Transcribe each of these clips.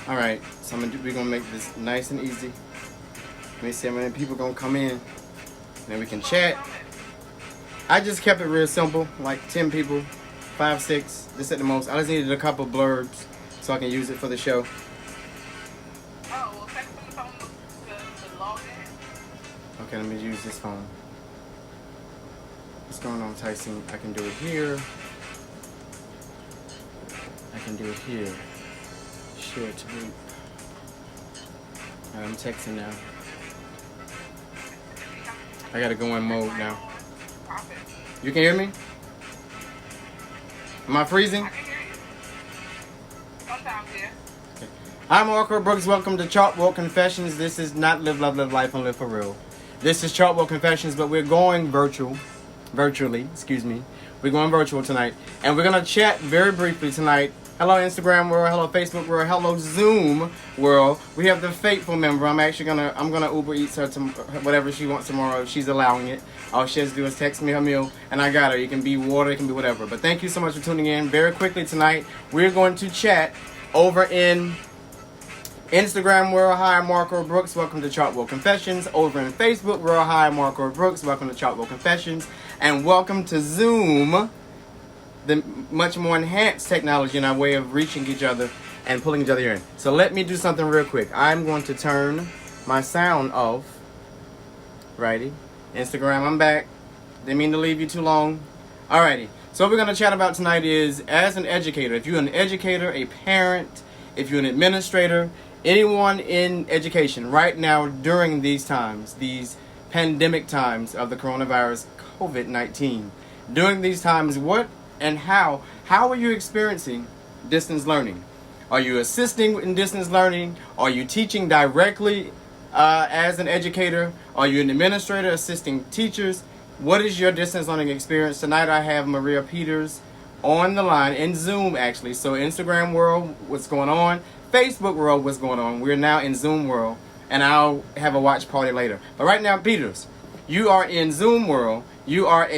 All right, so we're gonna make this nice and easy. Let me see how many people gonna come in. Then we can chat. I just kept it real simple, like 10 people, 5, 6, this at the most. I just needed a couple blurbs so I can use it for the show. Oh, well, text them the phone to log in. Okay, let me use this phone. What's going on, Tyson? I can do it here. I can do it here. Share to group. Alright, I'm texting now. I gotta go in mode now. You can hear me? Am I freezing? I can hear you. Sometimes, yeah. Okay. I'm Walker Brooks. Welcome to Chalkboard Confessions. This is not Live, Love, Live Life, and Live for Real. This is Chalkboard Confessions, but we're going virtually, excuse me. We're going virtual tonight. And we're going to chat very briefly tonight. Hello, Instagram world. Hello, Facebook world. Hello, Zoom world. We have the faithful member. I'm gonna Uber Eats her to whatever she wants tomorrow if she's allowing it. All she has to do is text me her meal, and I got her. It can be water, it can be whatever. But thank you so much for tuning in. Very quickly tonight, we're going to chat over in Instagram world. Hi, I'm Marco Brooks. Welcome to Chalkboard Confessions. Over in Facebook world. Hi, I'm Marco Brooks. Welcome to Chalkboard Confessions, and welcome to Zoom, the much more enhanced technology in our way of reaching each other and pulling each other in. So let me do something real quick. I'm going to turn my sound off. Righty. Instagram, I'm back. Didn't mean to leave you too long. Alrighty. So what we're going to chat about tonight is, as an educator, if you're an educator, a parent, if you're an administrator, anyone in education right now during these times, these pandemic times of the coronavirus, COVID-19, during these times, what and how are you experiencing distance learning? Are you assisting in distance learning? Are you teaching directly as an educator? Are you an administrator assisting teachers? What is your distance learning experience? Tonight I have Maria Peters on the line, in Zoom actually. So Instagram world, what's going on? Facebook world, what's going on? We're now in Zoom world, and I'll have a watch party later. But right now, Peters, you are in Zoom world. You are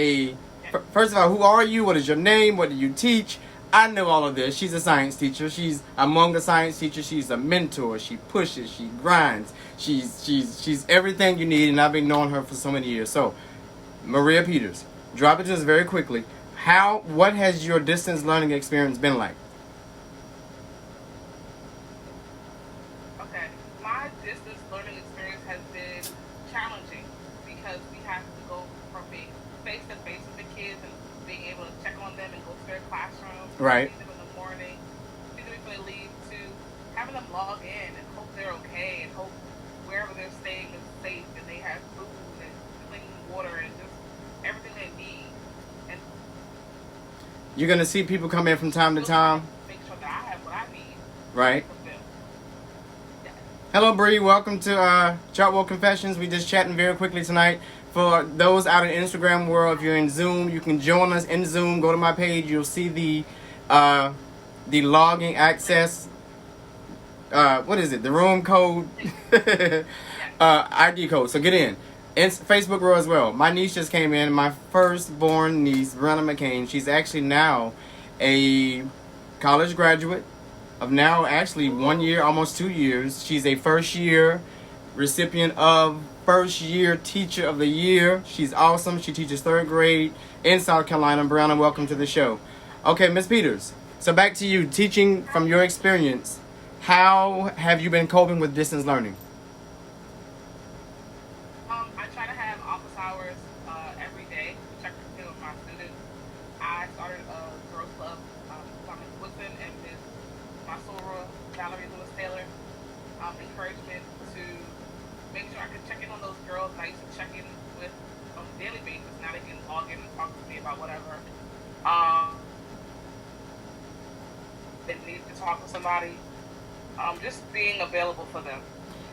first of all, who are you? What is your name? What do you teach? I know all of this. She's a science teacher. She's among the science teachers. She's a mentor. She pushes. She grinds. She's everything you need, and I've been knowing her for so many years. So, Maria Peters, drop it to us very quickly. What has your distance learning experience been like? Okay. My distance learning experience has been challenging because we have to go from being face to face with the kids and being able to check on them and go to their classrooms, Right. see them in the morning, see them before they leave, to having them log in and hope they're okay and hope wherever they're staying is safe and they have food and clean water and just everything they need. And You're going to see people come in from time to time. make sure that I have what I need. Right. For them. Yeah. Hello, Bree. Welcome to Chalkboard Confessions. We just chatting very quickly tonight. For those out in Instagram world, if you're in Zoom, you can join us in Zoom. Go to my page. You'll see the login access. What is it? The room code, ID code. So get in. And Facebook world as well. My niece just came in. My firstborn niece, Brenna McCain. She's actually now a college graduate of now actually 1 year, almost 2 years. She's a first year recipient of First Year Teacher of the Year. She's awesome. She teaches third grade in South Carolina. Brianna, welcome to the show. Okay, Miss Peters. So back to you, teaching from your experience. How have you been coping with distance learning? I try to have office hours every day to check in with my students. I started a girls club with Thomas Woodson and my soror, Valerie Lewis Taylor, encouragement to make sure I could check in on those girls that I used to check in with on a daily basis. Now they can log in and talk to me about whatever. They need to talk to somebody. Just being available for them.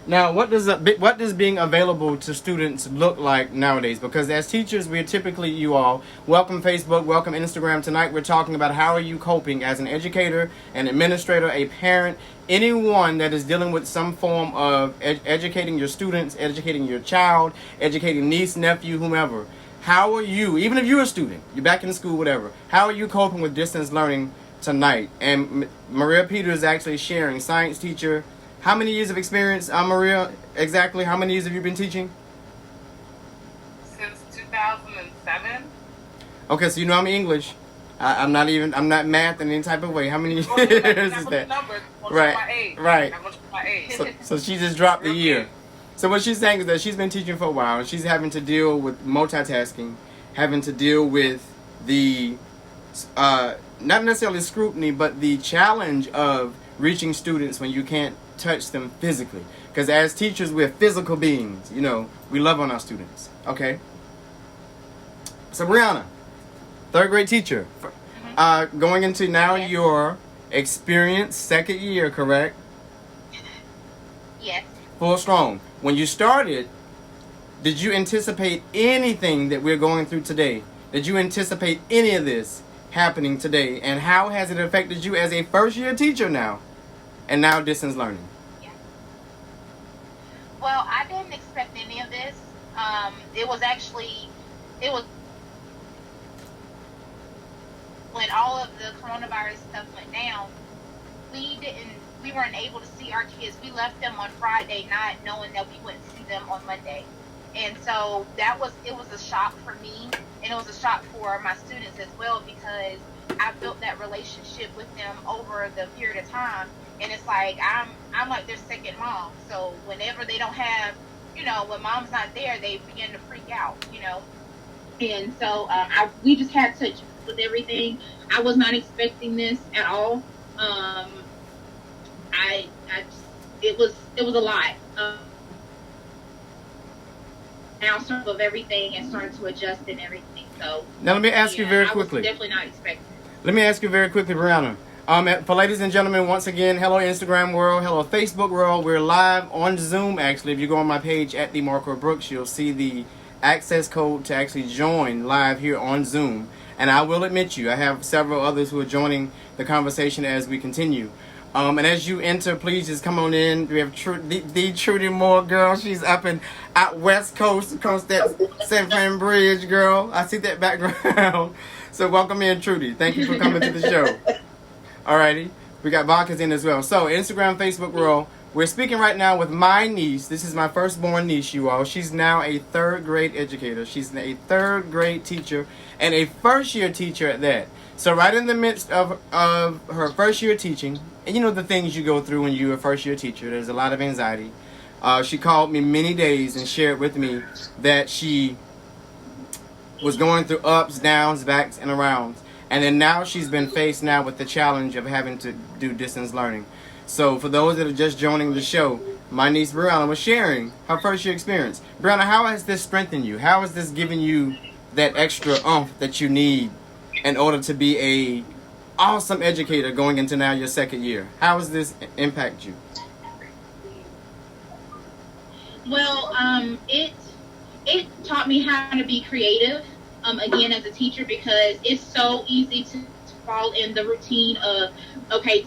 Now, what does being available to students look like nowadays? Because as teachers, we're typically, you all, welcome Facebook, welcome Instagram. Tonight we're talking about how are you coping as an educator, an administrator, a parent, anyone that is dealing with some form of educating your students, educating your child, educating niece, nephew, whomever. How are you, even if you're a student, you're back in school, whatever, how are you coping with distance learning tonight. And Maria Peters is actually sharing, science teacher. How many years of experience, Maria, exactly? How many years have you been teaching? Since 2007. Okay, so you know I'm English. I'm not math in any type of way. How many years is that? Right. So she just dropped the year. So what she's saying is that she's been teaching for a while. And she's having to deal with multitasking, having to deal with the, not necessarily scrutiny, but the challenge of reaching students when you can't touch them physically. Because as teachers, we're physical beings. You know, we love on our students. Okay? So Brianna, third grade teacher, going into now your experience second year, correct? Yes. Full strong. When you started, did you anticipate anything that we're going through today? Did you anticipate any of this happening today? And how has it affected you as a first year teacher now? And now distance learning. Yeah. Well, I didn't expect any of this. It was when all of the coronavirus stuff went down, we weren't able to see our kids. We left them on Friday night knowing that we wouldn't see them on Monday. And so it was a shock for me, and it was a shock for my students as well, because I built that relationship with them over the period of time. And it's like, I'm like their second mom. So whenever they don't have, when mom's not there, they begin to freak out, And so we just had such with everything. I was not expecting this at all. It was a lot. Now sort of everything and starting to adjust and everything. So now let me ask you very quickly. I was definitely not expecting. Let me ask you very quickly, Brianna. For ladies and gentlemen, once again, hello Instagram world, hello Facebook world. We're live on Zoom. Actually, if you go on my page at the Marco Brooks, you'll see the access code to actually join live here on Zoom. And I will admit you, I have several others who are joining the conversation as we continue. And as you enter, please just come on in. We have the Trudy Moore, girl. She's up in out West Coast, across that San Fran Bridge, girl. I see that background. So welcome in, Trudy. Thank you for coming to the show. Alrighty. We got Vodkas in as well. So Instagram, Facebook world. We're speaking right now with my niece. This is my firstborn niece, you all. She's now a third grade educator. She's a third grade teacher and a first year teacher at that. So right in the midst of her first year teaching, and you know the things you go through when you're a first year teacher, there's a lot of anxiety. She called me many days and shared with me that she was going through ups, downs, backs, and arounds. And then now she's been faced now with the challenge of having to do distance learning. So for those that are just joining the show, my niece Brianna was sharing her first year experience. Brianna, how has this strengthened you? How has this given you that extra oomph that you need in order to be a awesome educator going into now your second year? How has this impact you? Well, it taught me how to be creative, again, as a teacher, because it's so easy to fall in the routine of,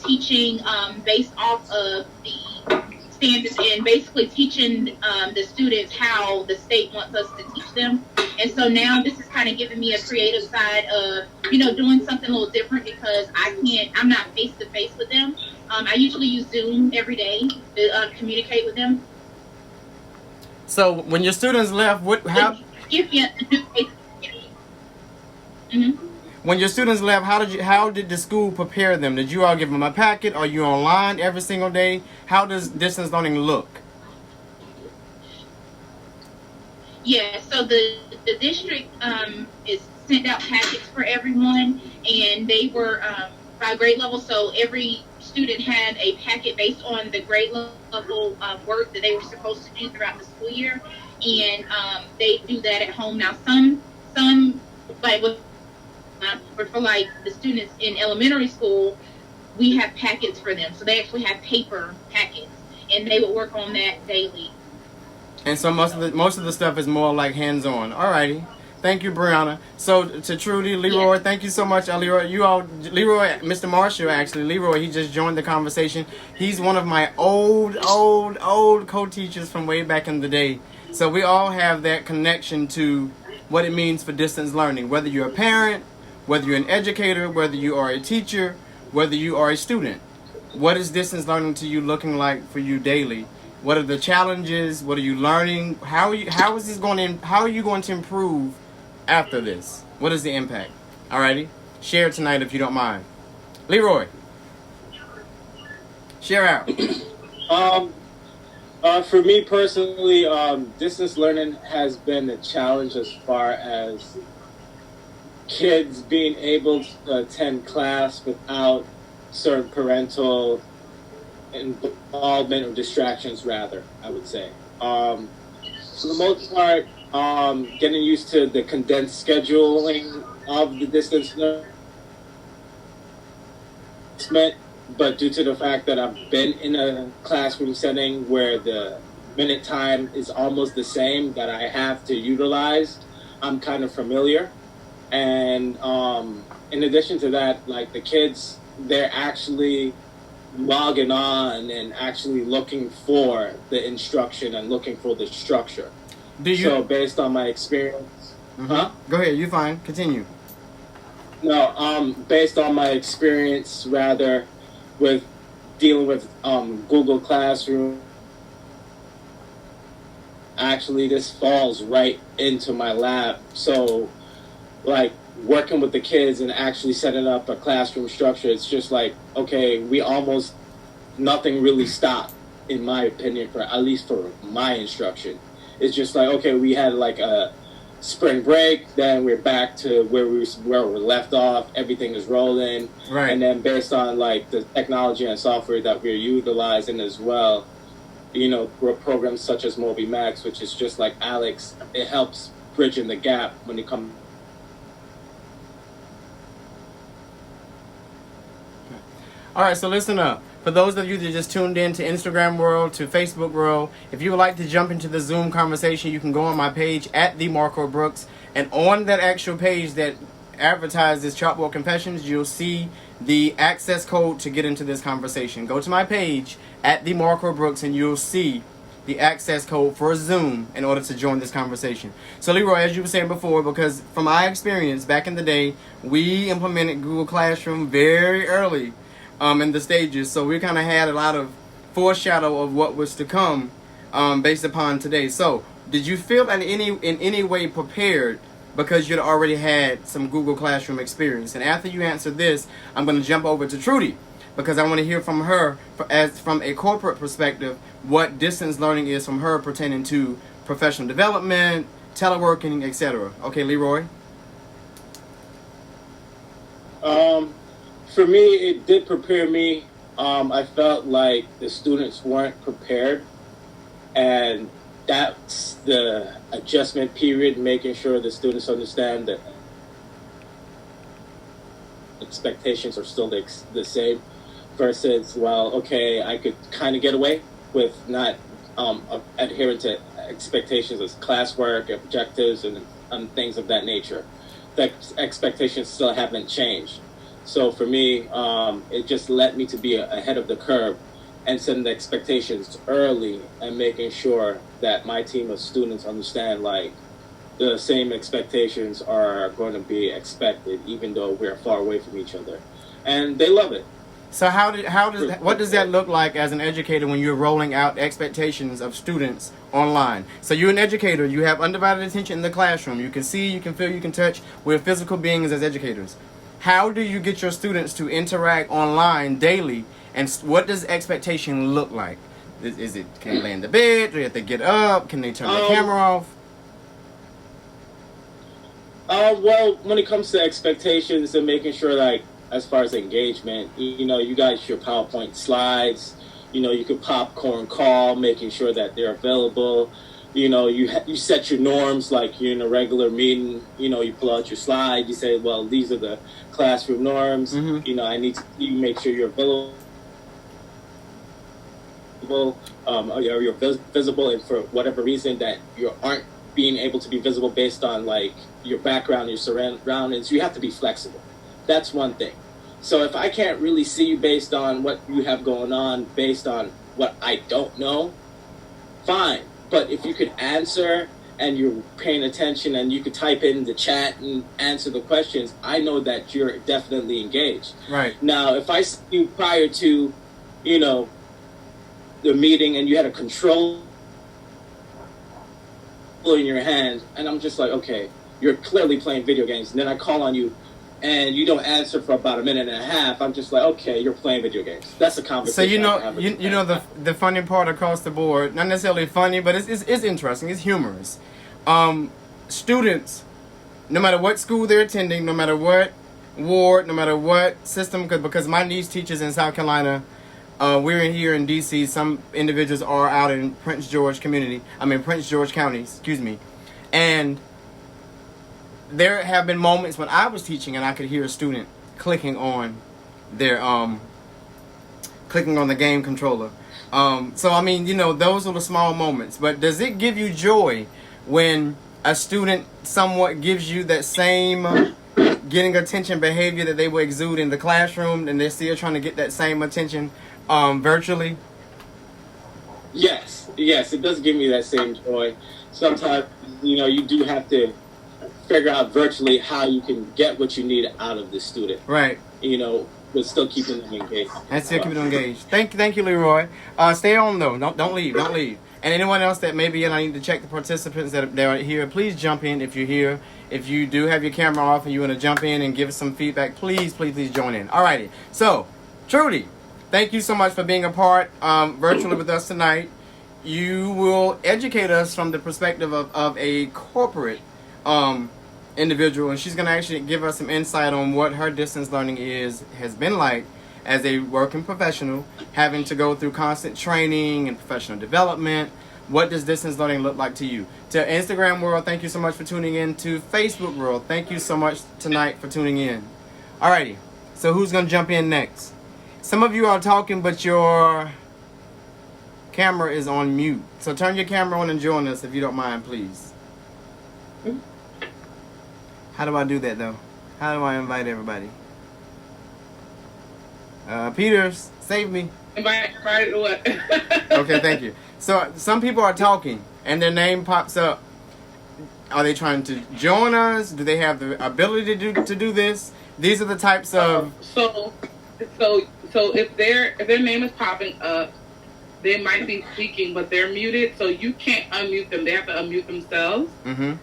teaching based off of the standards and basically teaching the students how the state wants us to teach them. And so now this is kind of giving me a creative side of, doing something a little different, because I'm not face to face with them. I usually use Zoom every day to communicate with them. So when your students left, Give me a new face. Mm-hmm. When your students left, how did the school prepare them? Did you all give them a packet? Are you online every single day? How does distance learning look? Yeah, so the district is sent out packets for everyone, and they were by grade level. So every student had a packet based on the grade level work that they were supposed to do throughout the school year, and they do that at home. Now, some like but for like the students in elementary school, we have packets for them. So they actually have paper packets, and they would work on that daily. And so most of the stuff is more like hands-on. Alrighty. Thank you, Brianna. So to Trudy, Leroy, thank you so much, Leroy. Leroy, Mr. Marshall, actually, Leroy, he just joined the conversation. He's one of my old co-teachers from way back in the day. So we all have that connection to what it means for distance learning. Whether you're a parent, whether you're an educator, whether you are a teacher, whether you are a student. What is distance learning to you looking like for you daily? What are the challenges? What are you learning? How are you going to improve after this? What is the impact? Alrighty, share tonight if you don't mind. Leroy, share out. For me personally, distance learning has been a challenge as far as kids being able to attend class without certain parental involvement or distractions, rather, I would say. For the most part, getting used to the condensed scheduling of the distance learning, but due to the fact that I've been in a classroom setting where the minute time is almost the same that I have to utilize, I'm kind of familiar. And in addition to that, like the kids, they're actually logging on and actually looking for the instruction and looking for the structure. So based on my experience, Go ahead, you're fine. Continue. No, based on my experience, rather, with dealing with Google Classroom, actually this falls right into my lap. So, like, working with the kids and actually setting up a classroom structure, it's just like, okay, nothing really stopped, in my opinion, at least for my instruction. It's just like, okay, we had like a spring break, then we're back to where we left off, everything is rolling. Right. And then based on like the technology and software that we're utilizing as well, programs such as MobiMax, which is just like Alex, it helps bridging the gap when it comes. All right, so listen up. For those of you that just tuned in to Instagram world, to Facebook world, if you would like to jump into the Zoom conversation, you can go on my page at the Marco Brooks, and on that actual page that advertises Chalkboard Confessions, you'll see the access code to get into this conversation. Go to my page at the Marco Brooks, and you'll see the access code for Zoom in order to join this conversation. So Leroy, as you were saying before, because from my experience back in the day, we implemented Google Classroom very early in the stages, so we kind of had a lot of foreshadow of what was to come based upon today. So did you feel in any way prepared because you'd already had some Google Classroom experience? And after you answer this, I'm going to jump over to Trudy, because I want to hear from her from a corporate perspective what distance learning is from her pertaining to professional development, teleworking, etc. Okay, Leroy? For me, it did prepare me. I felt like the students weren't prepared, and that's the adjustment period, making sure the students understand that expectations are still the same, versus, well, okay, I could kind of get away with not adhering to expectations as classwork, objectives, and things of that nature. The expectations still haven't changed. So for me, it just led me to be ahead of the curve and setting the expectations early and making sure that my team of students understand, like, the same expectations are going to be expected, even though we're far away from each other. And they love it. So what does that look like as an educator when you're rolling out expectations of students online? So you're an educator, you have undivided attention in the classroom. You can see, you can feel, you can touch. We're physical beings as educators. How do you get your students to interact online daily, and what does expectation look like? Is it, can they lay in the bed? Do they have to get up? Can they turn the camera off? Well, when it comes to expectations and making sure, like, as far as engagement, you guys, your PowerPoint slides, you could popcorn call, making sure that they're available. You set your norms, like you're in a regular meeting, you pull out your slide, you say, well, these are the classroom norms. Mm-hmm. I need to make sure you're available, you're visible, and for whatever reason that you aren't being able to be visible based on, like, your background, your surroundings, you have to be flexible. That's one thing. So if I can't really see you based on what you have going on, based on what I don't know, fine. But if you could answer and you're paying attention and you could type in the chat and answer the questions, I know that you're definitely engaged. Right. Now, if I see you prior to, you know, the meeting and you had a control in your hand, and I'm just like, okay, you're clearly playing video games, and then I call on you and you don't answer for about a minute and a half, I'm just like, okay, you're playing video games. That's a conversation. So you know the funny part across the board, not necessarily funny, but it's interesting, it's humorous. Students, no matter what school they're attending, no matter what ward, no matter what system, because my niece teaches in South Carolina, we're in here in DC, some individuals are out in Prince George County, excuse me, and there have been moments when I was teaching and I could hear a student clicking on their clicking on the game controller. So I mean, you know, those are the small moments. But does it give you joy when a student somewhat gives you that same getting attention behavior that they will exude in the classroom, and they're still trying to get that same attention virtually? Yes, it does give me that same joy. Sometimes, you know, you do have to figure out virtually how you can get what you need out of the student. Right. You know, but still keeping them engaged. And still keeping them engaged. Thank you, Leroy. Stay on though. Don't leave. And anyone else that may be in, I need to check the participants that are here. Please jump in if you're here. If you do have your camera off and you want to jump in and give us some feedback, please join in. Alrighty. So, Trudy, thank you so much for being a part virtually with us tonight. You will educate us from the perspective of a corporate individual, and she's going to actually give us some insight on what her distance learning has been like as a working professional, having to go through constant training and professional development. What does distance learning look like to you? To Instagram world, thank you so much for tuning in. To Facebook world, thank you so much tonight for tuning in. Alrighty, so who's going to jump in next? Some of you are talking, but your camera is on mute. So turn your camera on and join us if you don't mind, please. How do I do that, though? How do I invite everybody? Peters, save me. Invite everybody to what? Okay, thank you. So some people are talking, and their name pops up. Are they trying to join us? Do they have the ability to do this? These are the types of... So if their name is popping up, they might be speaking, but they're muted, so you can't unmute them. They have to unmute themselves. Mm-hmm.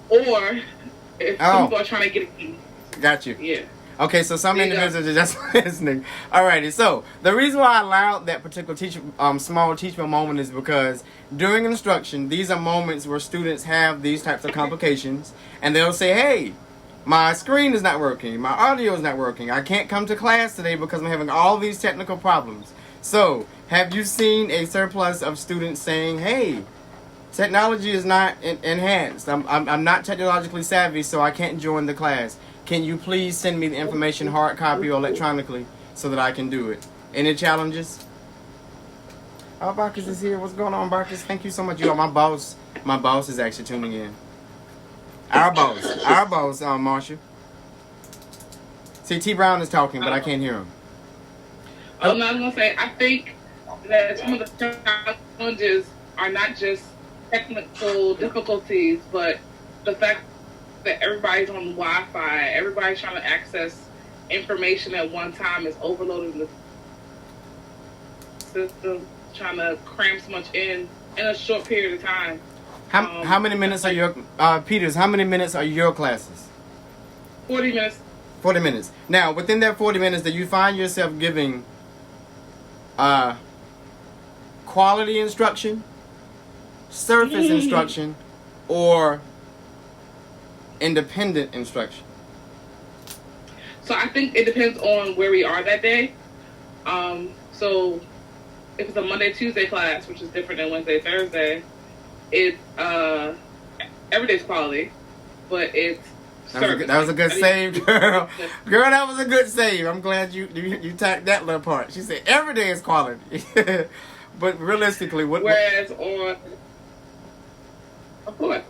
Or if some people are trying to get a key. Got you. Yeah. Okay, so some individuals are just listening. Alrighty, so the reason why I allowed that particular small teachable moment is because during instruction, these are moments where students have these types of complications, and they'll say, hey, my screen is not working, my audio is not working, I can't come to class today because I'm having all these technical problems. So, have you seen a surplus of students saying, hey, technology is not enhanced, I'm not technologically savvy, so I can't join the class. Can you please send me the information hard copy or electronically so that I can do it? Any challenges? Oh, Barkus is here. What's going on, Barkus? Thank you so much. You are my boss. My boss is actually tuning in. Our boss, Marshall. See, T. Brown is talking, but I can't hear him. I was going to say, I think that some of the challenges are not just technical difficulties, but the fact that everybody's on Wi-Fi, everybody's trying to access information at one time, is overloading the system, trying to cram so much in a short period of time. How many minutes are your Peters? How many minutes are your classes? 40 minutes. 40 minutes. Now, within that 40 minutes, do you find yourself giving quality instruction, surface instruction, or independent instruction? So I think it depends on where we are that day. So if it's a Monday, Tuesday class, which is different than Wednesday, Thursday, it's every day's quality, but it's service. That was a good save, girl. Girl, that was a good save. I'm glad you tacked that little part. She said every day is quality. But realistically, whereas on, of course,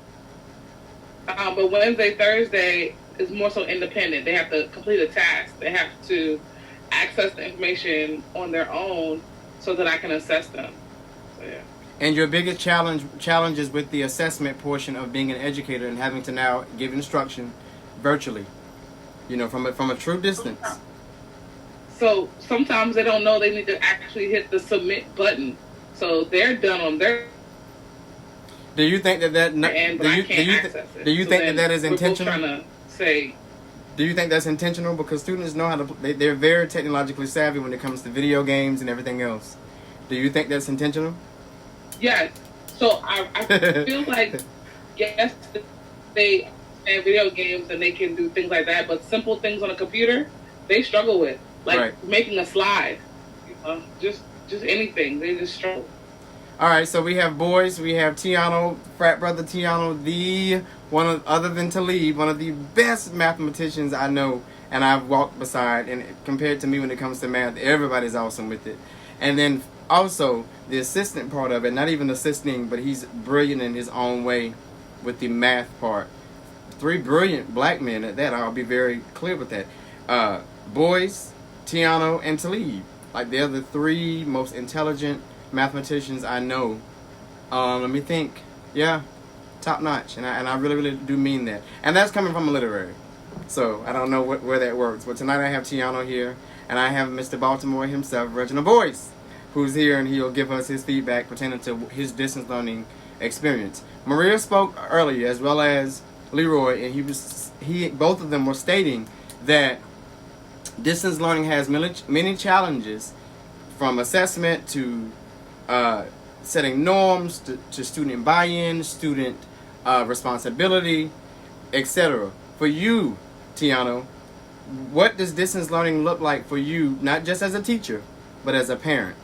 but Wednesday, Thursday is more so independent. They have to complete a task. They have to access the information on their own so that I can assess them. So, yeah. And your biggest challenges with the assessment portion of being an educator and having to now give instruction virtually, from a true distance. So sometimes they don't know they need to actually hit the submit button. So they're done on their. Do you think that do you think that is intentional? We're trying to say. Do you think that's intentional? Because students know how to. They're very technologically savvy when it comes to video games and everything else. Do you think that's intentional? Yes. So I feel like yes, they have video games and they can do things like that, but simple things on a computer they struggle with, like making a slide. Just anything. They just struggle. All right, so we have boys. We have Tiano, frat brother Tiano, other than Talib, one of the best mathematicians I know, and I've walked beside. And compared to me when it comes to math, everybody's awesome with it. And then also the assistant part of it, not even assisting, but he's brilliant in his own way with the math part. 3 brilliant black men at that. I'll be very clear with that. Boys, Tiano, and Talib. Like, they're the 3 most intelligent mathematicians I know. Let me think. Yeah, top notch. And I really, really do mean that. And that's coming from a literary. So I don't know where that works. But tonight I have Tiano here. And I have Mr. Baltimore himself, Reginald Boyce, who's here, and he'll give us his feedback pertaining to his distance learning experience. Maria spoke earlier, as well as Leroy, and both of them were stating that distance learning has many challenges, from assessment to setting norms to student buy-in, student responsibility, etc. For you, Tiano, what does distance learning look like for you, not just as a teacher, but as a parent?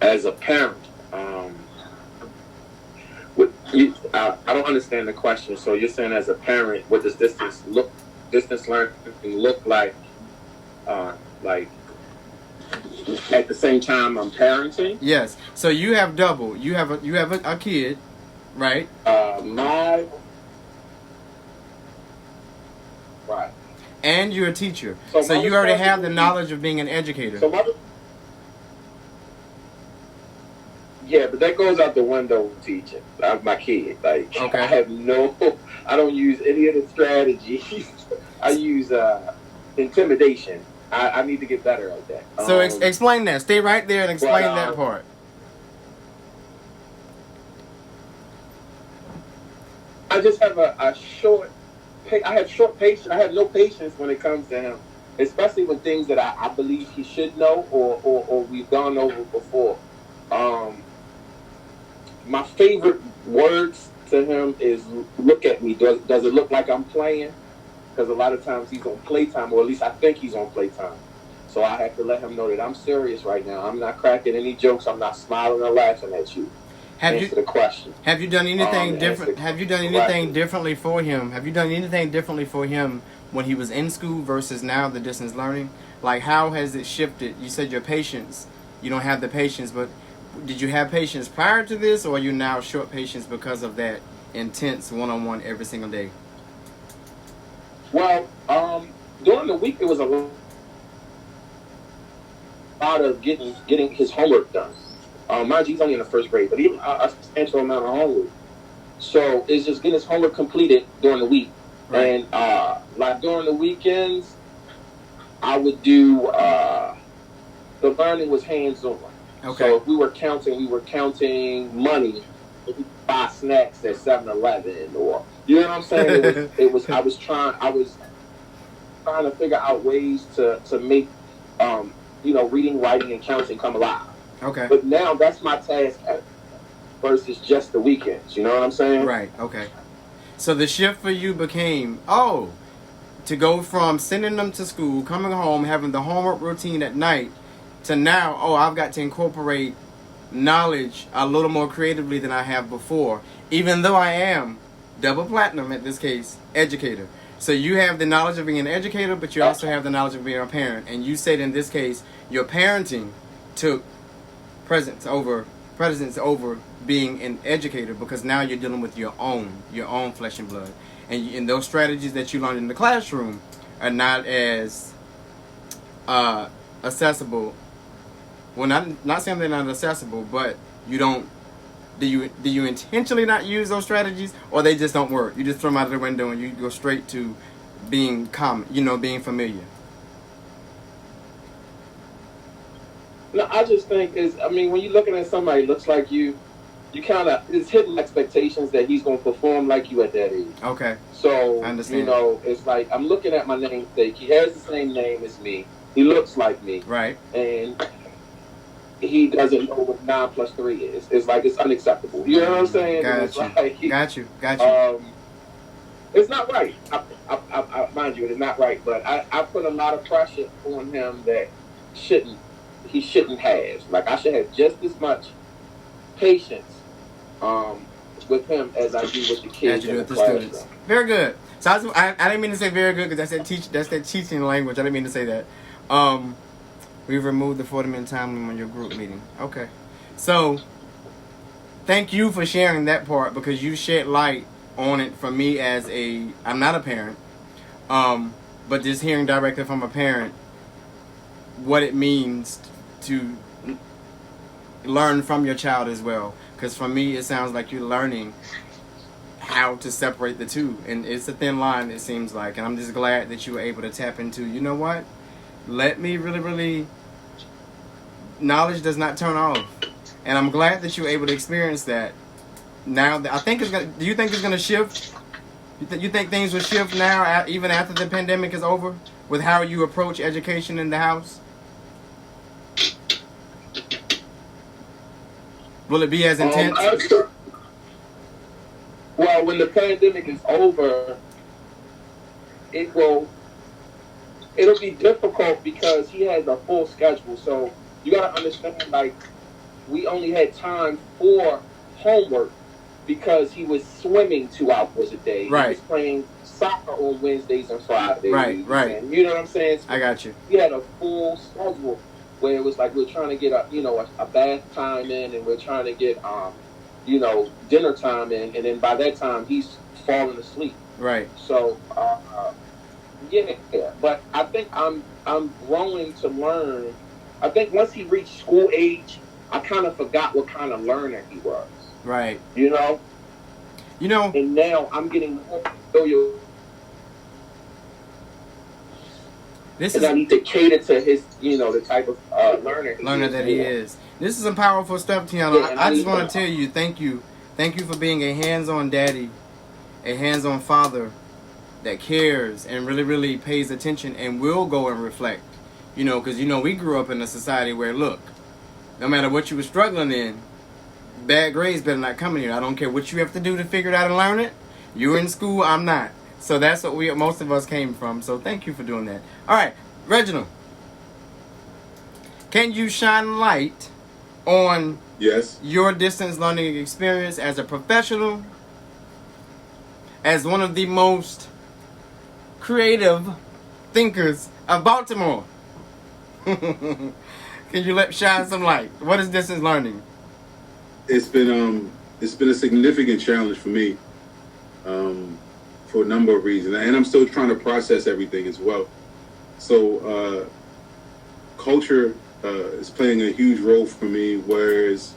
As a parent, I don't understand the question. So you're saying, as a parent, what does distance learning look like? Like at the same time I'm parenting? Yes. So you have double. You have a kid, right? Right. And you're a teacher. So you already have the knowledge of being an educator. Yeah, but that goes out the window with teaching. I'm my kid. Like, okay. I don't use any of the strategies. I use intimidation. I need to get better at that. So explain that. Stay right there and explain that part. I just have I have short patience. I have no patience when it comes to him, especially when things that I believe he should know or we've gone over before. My favorite words to him is, look at me. Does it look like I'm playing? Because a lot of times he's on playtime, or at least I think he's on playtime. So I have to let him know that I'm serious right now. I'm not cracking any jokes. I'm not smiling or laughing at you. Answer the question. Have you done anything different? Have you done anything differently for him? Have you done anything differently for him when he was in school versus now the distance learning? Like, how has it shifted? You said your patience. You don't have the patience, but did you have patience prior to this, or are you now short patience because of that intense one-on-one every single day? Well, during the week it was a lot of getting his homework done. Mind you, he's only in the first grade, but even a substantial amount of homework. So it's just getting his homework completed during the week. Right. And like during the weekends, I would do the learning was hands-on. Okay. So if we were counting money. Buy snacks at 7-Eleven, or you know what I'm saying. I was trying to figure out ways to make reading, writing, and counting come alive. Okay. But now that's my task versus just the weekends. You know what I'm saying? Right. Okay. So the shift for you became to go from sending them to school, coming home, having the homework routine at night, to now I've got to incorporate knowledge a little more creatively than I have before, even though I am double platinum at this case educator. So you have the knowledge of being an educator, but you also have the knowledge of being a parent. And you said in this case your parenting took precedence over being an educator, because now you're dealing with your own flesh and blood, and those strategies that you learned in the classroom are not as accessible Well, not saying they're not accessible, but you don't. Do you intentionally not use those strategies, or they just don't work? You just throw them out of the window and you go straight to being common, being familiar. No, I just think when you're looking at somebody who looks like you kind of, it's hidden expectations that he's going to perform like you at that age. Okay. So, I understand. it's like, I'm looking at my namesake. He has the same name as me. He looks like me. Right. And he doesn't know what 9 plus 3 is. It's like, it's unacceptable. You know what I'm saying? Got you. It's not right. I mind you, it is not right. But I put a lot of pressure on him that he shouldn't have. Like, I should have just as much patience with him as I do with the kids in the classroom. Students. Very good. So I didn't mean to say very good because that's that teaching language. I didn't mean to say that. We've removed the 40-minute time limit on your group meeting. Okay. So, thank you for sharing that part because you shed light on it for me as I'm not a parent, but just hearing directly from a parent what it means to learn from your child as well. Because for me, it sounds like you're learning how to separate the two. And it's a thin line, it seems like. And I'm just glad that you were able to tap into, you know what? Let me really, really... Knowledge does not turn off. And I'm glad that you were able to experience that. Now, I think it's going to... Do you think it's going to shift? You think things will shift now, even after the pandemic is over? With how you approach education in the house? Will it be as intense? Well, when the pandemic is over, it'll be difficult because he has a full schedule. So you got to understand, like, we only had time for homework because he was swimming 2 hours a day. Right. He was playing soccer on Wednesdays and Fridays. Right. And you know what I'm saying? So I got you. he had a full schedule where it was like we're trying to get a bath time in, and we're trying to get dinner time in, and then by that time he's falling asleep. Right. So yeah, but I think I'm growing to learn. I think once he reached school age, I kind of forgot what kind of learner he was. Right. You know. And now I'm getting more familiar. I need to cater to his, the type of learner that he is. This is some powerful stuff, Tiana. Yeah, I just want to tell you, thank you for being a hands-on daddy, a hands-on father that cares and really, really pays attention and will go and reflect. Because we grew up in a society where, look, no matter what you were struggling in, bad grades better not come in here. I don't care what you have to do to figure it out and learn it. You're in school, I'm not. So that's what most of us came from. So thank you for doing that. All right, Reginald. Can you shine light on your distance learning experience as a professional, as one of the most creative thinkers of Baltimore? Can you shine some light? What is distance learning? It's been a significant challenge for me. For a number of reasons, and I'm still trying to process everything as well. So culture is playing a huge role for me, whereas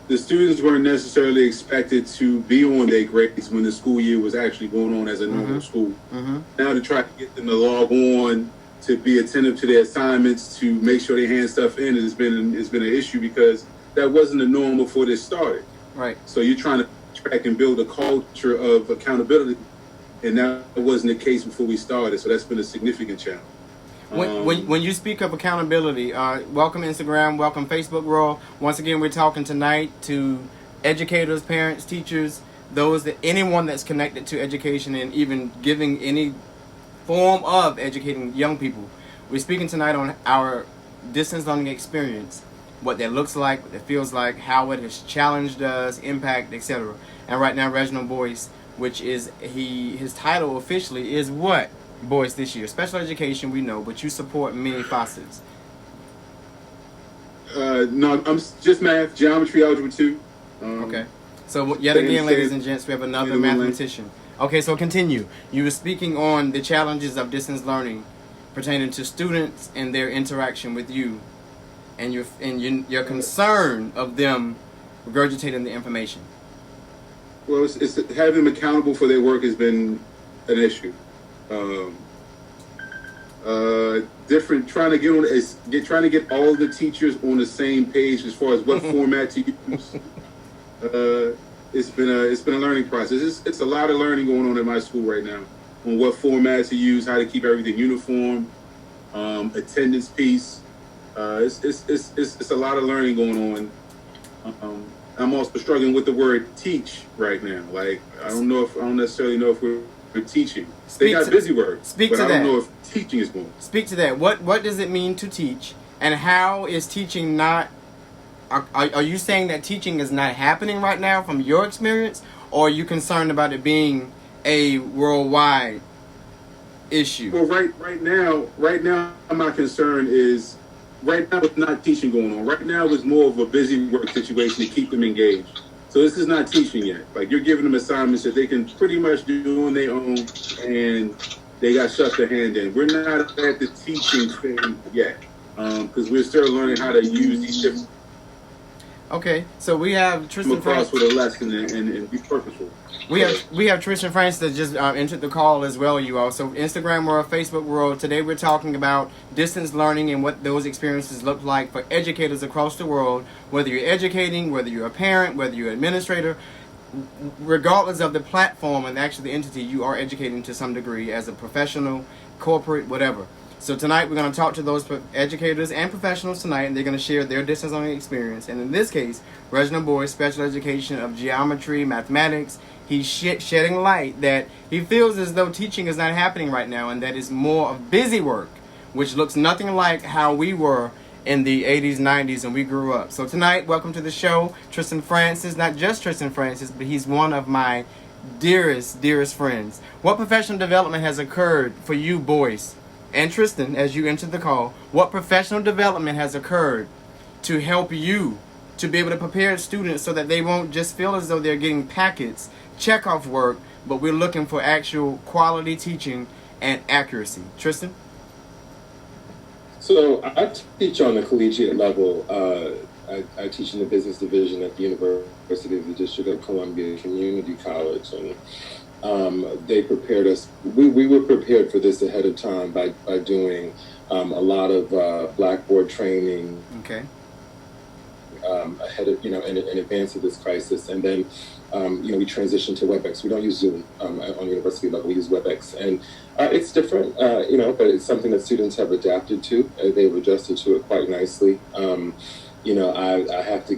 the students weren't necessarily expected to be on their grades when the school year was actually going on as a normal school. Now to try to get them to log on, to be attentive to their assignments, to make sure they hand stuff in, has been an issue because that wasn't the norm before this started. Right. So you're trying to track and build a culture of accountability, and that wasn't the case before we started. So that's been a significant challenge. When you speak of accountability, welcome Instagram, welcome Facebook World. Once again, we're talking tonight to educators, parents, teachers, anyone that's connected to education and even giving any form of educating young people. We're speaking tonight on our distance learning experience, what that looks like, what it feels like, how it has challenged us, impact, etc. And right now, Reginald Boyce, which is his title officially is what? Boyce this year. Special education, we know, but you support many facets. No, I'm just math, geometry, algebra 2. Okay. So yet again, ladies and gents, we have another mathematician. Okay, so continue. You were speaking on the challenges of distance learning pertaining to students and their interaction with you and your concern of them regurgitating the information? Well, it's having them accountable for their work has been an issue. Trying to get all the teachers on the same page as far as what format to use. It's been a learning process. It's a lot of learning going on in my school right now on what format to use, how to keep everything uniform, attendance piece. It's a lot of learning going on. I'm also struggling with the word teach right now. Like I don't necessarily know if we're teaching. They got busy words, but I don't know if teaching is going. Speak to that. What does it mean to teach, and how is teaching not? Are you saying that teaching is not happening right now from your experience, or are you concerned about it being a worldwide issue? Well, right now, my concern is right now it's not teaching going on. Right now it's more of a busy work situation to keep them engaged. So this is not teaching yet. Like you're giving them assignments that they can pretty much do on their own, and they got shut their hand in. We're not at the teaching phase yet, because we're still learning how to use these different. Okay, so we have Tristan across with a lesson and be purposeful. We have Tristan Francis that just entered the call as well, you all. So Instagram world, Facebook world. Today we're talking about distance learning and what those experiences look like for educators across the world. Whether you're educating, whether you're a parent, whether you're an administrator, regardless of the platform and actually the entity, you are educating to some degree as a professional, corporate, whatever. So tonight we're going to talk to those educators and professionals tonight, and they're going to share their distance learning experience. And in this case, Reginald Boyd, special education of geometry, mathematics. He's shedding light that he feels as though teaching is not happening right now, and that is more of busy work, which looks nothing like how we were in the 80s, 90s, and we grew up. So tonight, welcome to the show, Tristan Francis. Not just Tristan Francis, but he's one of my dearest friends. What professional development has occurred for you, boys? And Tristan, as you entered the call, what professional development has occurred to help you to be able to prepare students so that they won't just feel as though they're getting packets, check-off work, but we're looking for actual quality teaching and accuracy? Tristan? So I teach on the collegiate level. I teach in the business division at the University of the District of Columbia Community College, and they prepared us. We were prepared for this ahead of time by doing a lot of Blackboard training. Okay. Ahead of in advance of this crisis, and then we transitioned to WebEx. We don't use Zoom on university level. We use WebEx, and it's different, but it's something that students have adapted to. They've adjusted to it quite nicely. I have to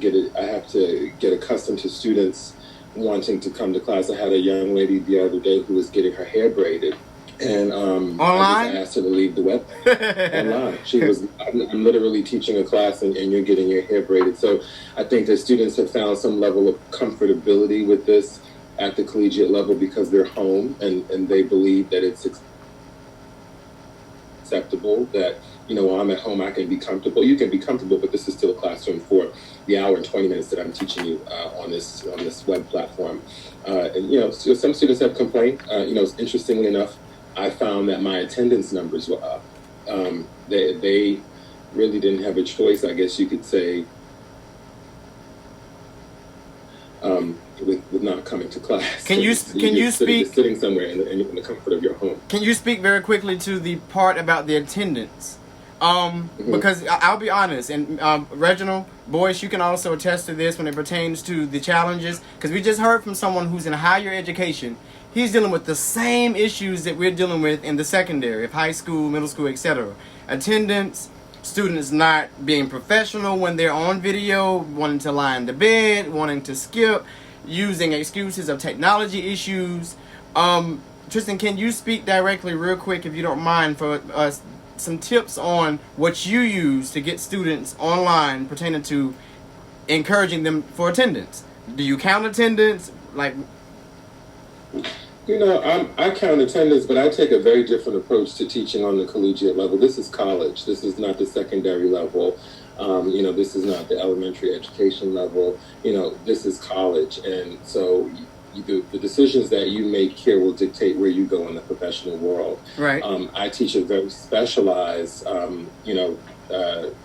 get accustomed to students wanting to come to class. I had a young lady the other day who was getting her hair braided, and I just asked her to leave the web online. I'm literally teaching a class, and you're getting your hair braided. So I think that students have found some level of comfortability with this at the collegiate level because they're home, and they believe that it's acceptable that, while I'm at home, I can be comfortable. You can be comfortable, but this is still a classroom for the hour and 20 minutes that I'm teaching you on this web platform. So some students have complained. Interestingly enough, I found that my attendance numbers were up. They really didn't have a choice, I guess you could say, with not coming to class. Can you speak sitting somewhere in the comfort of your home? Can you speak very quickly to the part about the attendance? Because I'll be honest, and Reginald, Boyce, you can also attest to this when it pertains to the challenges, because we just heard from someone who's in higher education. He's dealing with the same issues that we're dealing with in the secondary, of high school, middle school, etc. Attendance, students not being professional when they're on video, wanting to lie in the bed, wanting to skip, using excuses of technology issues. Tristan, can you speak directly real quick, if you don't mind, for us some tips on what you use to get students online pertaining to encouraging them for attendance? Do you count attendance? I count attendance, but I take a very different approach to teaching on the collegiate level. This is college. This is not the secondary level. This is not the elementary education level. This is college. And so the decisions that you make here will dictate where you go in the professional world. Right. I teach a very specialized,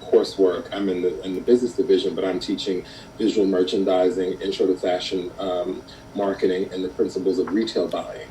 course coursework. I'm in the business division, but I'm teaching visual merchandising, intro to fashion marketing, and the principles of retail buying.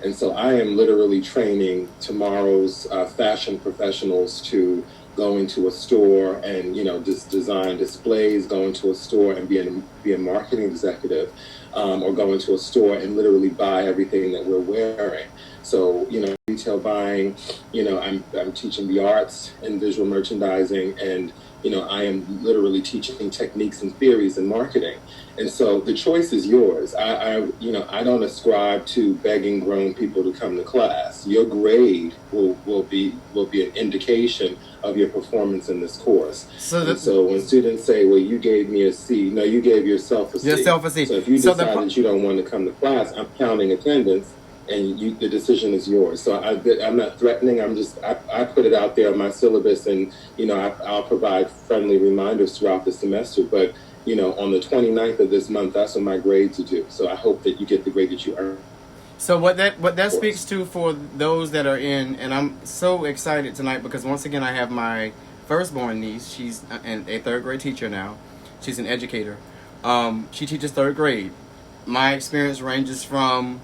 And so I am literally training tomorrow's fashion professionals to go into a store and, just design displays, go into a store and be a marketing executive, or go into a store and literally buy everything that we're wearing. So, retail buying, I'm teaching the arts and visual merchandising, and, I am literally teaching techniques and theories in marketing. And so the choice is yours. I don't ascribe to begging grown people to come to class. Your grade will be an indication of your performance in this course. So when students say, well, you gave me a C, no, you gave yourself a C. Yourself a C. So if you decide that you don't want to come to class, I'm counting attendance, and the decision is yours. So I'm not threatening. I put it out there on my syllabus, and I'll provide friendly reminders throughout the semester. But on the 29th of this month, that's when my grades are due. So I hope that you get the grade that you earn. So what that speaks to for those that are in, and I'm so excited tonight because once again I have my firstborn niece. She's a third grade teacher now. She's an educator. She teaches third grade. My experience ranges from,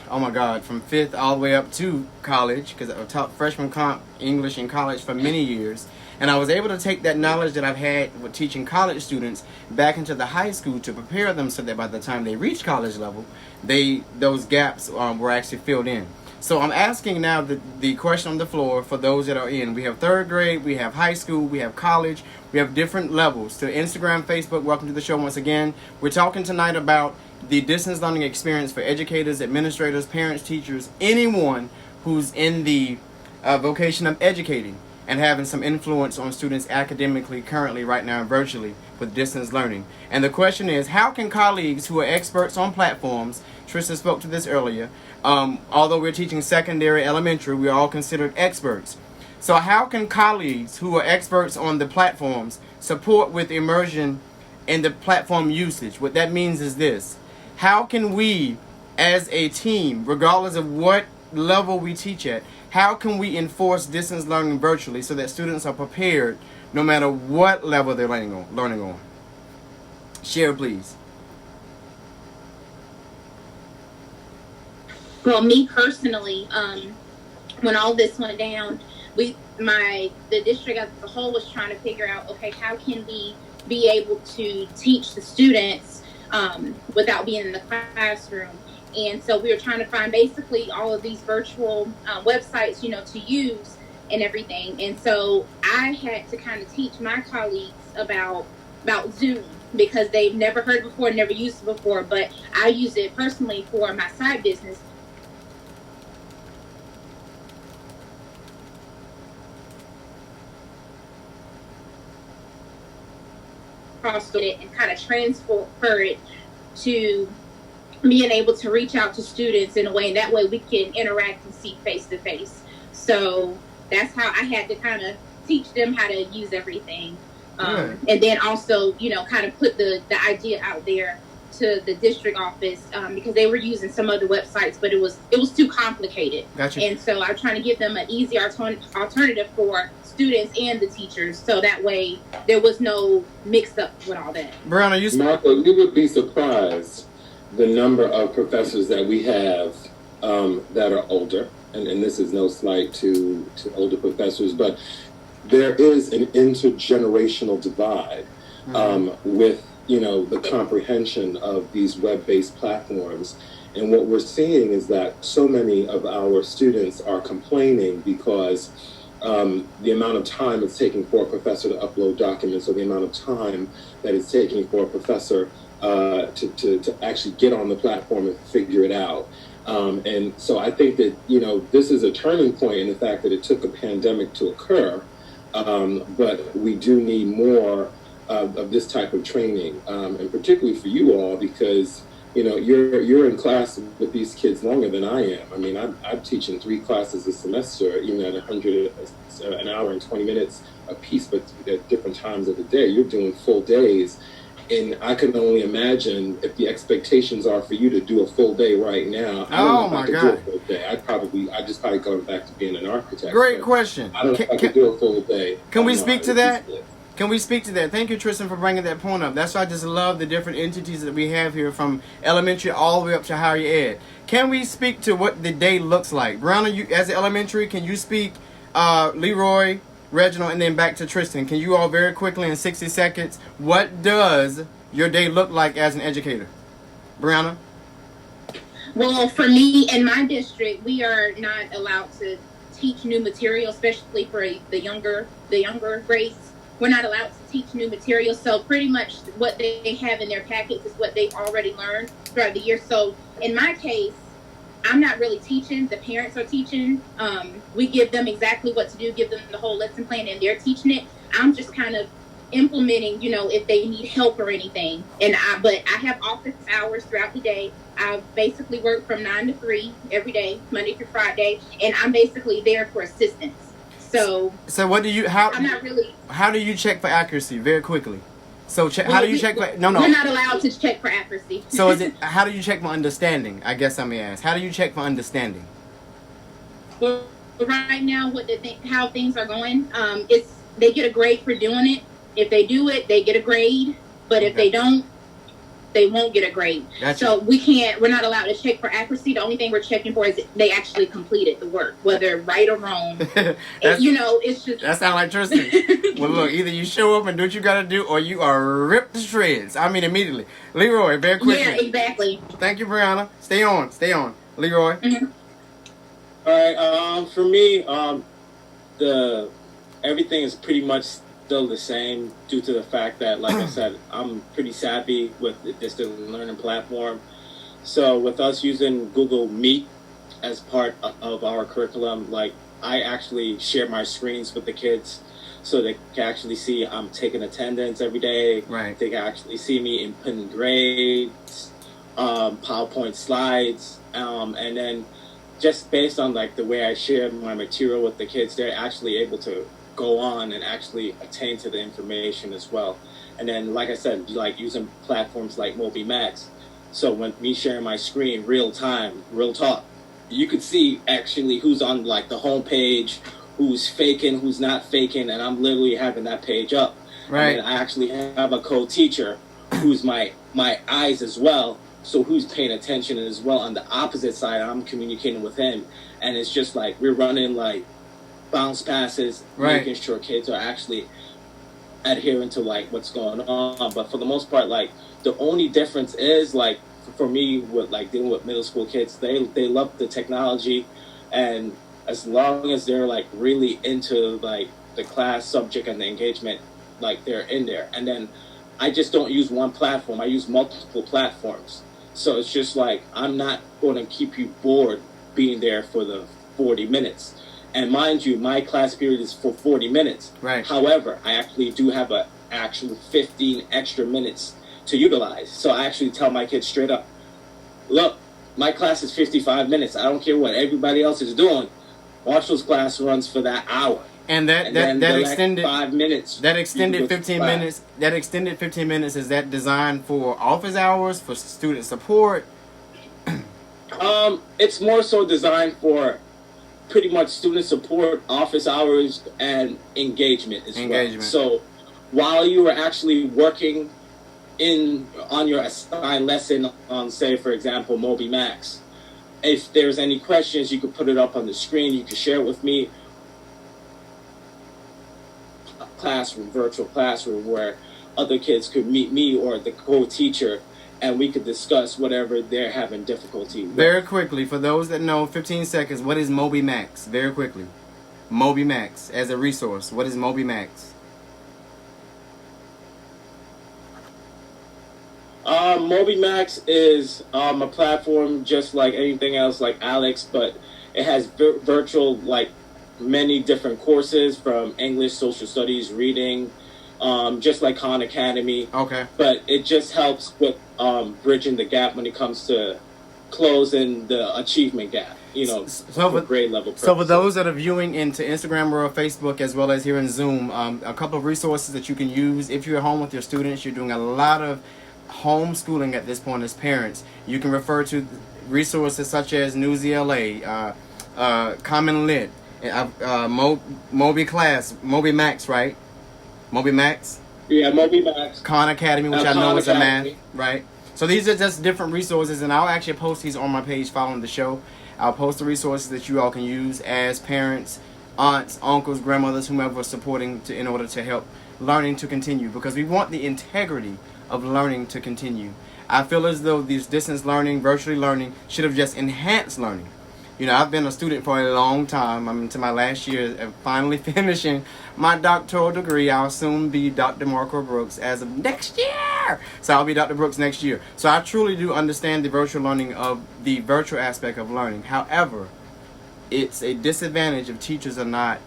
oh my God, from fifth all the way up to college, because I taught freshman comp English in college for many years. And I was able to take that knowledge that I've had with teaching college students back into the high school to prepare them so that by the time they reach college level, those gaps were actually filled in. So I'm asking now the question on the floor for those that are in. We have third grade, we have high school, we have college, we have different levels. To Instagram, Facebook, welcome to the show once again. We're talking tonight about the distance learning experience for educators, administrators, parents, teachers, anyone who's in the vocation of educating and having some influence on students academically currently right now virtually with distance learning. And the question is, how can colleagues who are experts on platforms, Trista spoke to this earlier, although we're teaching secondary, elementary, we're all considered experts. So how can colleagues who are experts on the platforms support with immersion in the platform usage? What that means is this: how can we as a team, regardless of what level we teach at, how can we enforce distance learning virtually so that students are prepared no matter what level they're learning on? Share, please. Well, me personally, when all this went down, the district as a whole was trying to figure out, okay, how can we be able to teach the students without being in the classroom? And so we were trying to find basically all of these virtual websites, to use and everything. And so I had to kind of teach my colleagues about Zoom, because they've never heard it before, never used it before, but I use it personally for my side business. And kind of transfer it to being able to reach out to students in a way, and that way we can interact and see face to face. So that's how I had to kind of teach them how to use everything. And then also, kind of put the idea out there to the district office, because they were using some other websites, but it was too complicated. Gotcha. And so I'm trying to give them an easy alternative for students and the teachers, so that way there was no mix up with all that. Brianna, Marco, you would be surprised the number of professors that we have that are older, and this is no slight to older professors, but there is an intergenerational divide with the comprehension of these web-based platforms. And what we're seeing is that so many of our students are complaining because the amount of time it's taking for a professor to upload documents, or the amount of time that it's taking for a professor to actually get on the platform and figure it out. And so I think that, this is a turning point in the fact that it took a pandemic to occur, but we do need more of this type of training, and particularly for you all, because you're in class with these kids longer than I am. I mean, I'm teaching 3 classes a semester, even at an hour and 20 minutes a piece, but at different times of the day. You're doing full days. And I can only imagine if the expectations are for you to do a full day right now. I don't know if I could do a full day. I'd just probably go back to being an architect. Great question. I don't know if I could do a full day. Can we speak to that? Can we speak to that? Thank you, Tristan, for bringing that point up. That's why I just love the different entities that we have here, from elementary all the way up to higher ed. Can we speak to what the day looks like? Brianna, you as an elementary, can you speak? Leroy, Reginald, and then back to Tristan. Can you all very quickly in 60 seconds, what does your day look like as an educator? Brianna? Well, for me in my district, we are not allowed to teach new material, especially for the younger grades. We're not allowed to teach new material. So pretty much what they have in their packets is what they've already learned throughout the year. So in my case, I'm not really teaching. The parents are teaching. We give them exactly what to do, give them the whole lesson plan, and they're teaching it. I'm just kind of implementing, if they need help or anything. But I have office hours throughout the day. I basically work from 9 to 3 every day, Monday through Friday, and I'm basically there for assistance. So what do you how I'm not really. How do you check for accuracy? Very quickly. So how do you check for no? We're not allowed to check for accuracy. So is it how do you check for understanding? I guess I may ask. How do you check for understanding? Well, right now, how things are going, it's they get a grade for doing it. If they do it, they get a grade. But if they don't, they won't get a grade. Gotcha. So we're not allowed to check for accuracy. The only thing we're checking for is they actually completed the work, whether right or wrong. It's just... That sounds like Tristan. Well, look, either you show up and do what you got to do, or you are ripped to shreds. I mean, immediately. Leroy, very quickly. Yeah, exactly. Thank you, Brianna. Stay on. Leroy. Mm-hmm. All right. For me, everything is pretty much still the same due to the fact that, like I said, I'm pretty savvy with the distant learning platform. So with us using Google Meet as part of our curriculum, like I actually share my screens with the kids so they can actually see I'm taking attendance every day. Right. They can actually see me inputting grades, PowerPoint slides, and then just based on like the way I share my material with the kids, they're actually able to go on and actually attain to the information as well. And then, like I said, like using platforms like MobiMax. So when me sharing my screen, real time, real talk, you could see actually who's on like the home page, who's faking, who's not faking, and I'm literally having that page up. Right. And I actually have a co-teacher who's my eyes as well. So who's paying attention as well on the opposite side. I'm communicating with him, and it's just like we're running like bounce passes, right, making sure kids are actually adhering to like what's going on. But for the most part, like the only difference is like for me with like dealing with middle school kids, they love the technology, and as long as they're like really into like the class subject and the engagement, like they're in there. And then I just don't use one platform, I use multiple platforms. So it's just like I'm not going to keep you bored being there for the 40 minutes. And mind you, my class period is for 40 minutes. Right. However, I actually do have an actual 15 extra minutes to utilize. So I actually tell my kids straight up, look, my class is 55 minutes. I don't care what everybody else is doing. Marshall's class runs for that hour. And that extended 5 minutes. That extended 15 minutes. That extended 15 minutes, is that designed for office hours, for student support? It's more so designed for pretty much student support, office hours, and engagement as well. So while you are actually working on your assigned lesson on, say, for example, MobiMax, if there's any questions, you could put it up on the screen. You could share it with me. Classroom, virtual classroom, where other kids could meet me or the co-teacher, and we could discuss whatever they're having difficulty with. Very quickly, for those that know, 15 seconds, what is MobiMax? Very quickly. MobiMax as a resource. What is MobiMax? MobiMax is a platform just like anything else, like Alex, but it has virtual, like, many different courses from English, social studies, reading, just like Khan Academy. Okay. But it just helps with bridging the gap when it comes to closing the achievement gap, for grade level purposes. So for those that are viewing into Instagram or Facebook, as well as here in Zoom, a couple of resources that you can use if you're at home with your students. You're doing a lot of homeschooling at this point as parents. You can refer to resources such as Newsy LA, Common Lit, MobiMax, right? Moby Max, Yeah, Moby Max. Khan Academy, which I know Khan is a math, Academy. right? So these are just different resources, and I'll actually post these on my page following the show. I'll post the resources that you all can use as parents, aunts, uncles, grandmothers, whomever is supporting in order to help learning to continue, because we want the integrity of learning to continue. I feel as though this distance learning, virtually learning, should have just enhanced learning. You know, I've been a student for a long time. I'm into my last year of finally finishing my doctoral degree. I'll soon be Dr. Marco Brooks as of next year. So I'll be Dr. Brooks next year. So I truly do understand the virtual learning of the virtual aspect of learning. However, it's a disadvantage if teachers are not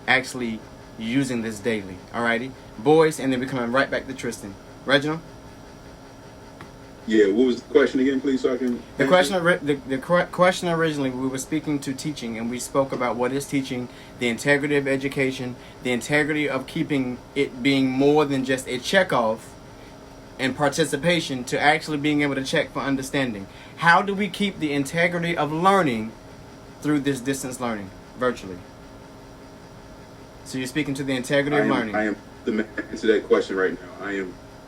actually using this daily. Alrighty? Boys, and then we're coming right back to Tristan. Reginald? Yeah, what was the question again, please, so I can... The question originally, we were speaking to teaching, and we spoke about what is teaching, the integrity of education, the integrity of keeping it being more than just a check-off and participation to actually being able to check for understanding. How do we keep the integrity of learning through this distance learning, virtually? So you're speaking to the integrity of learning. I am the man to answer that question right now.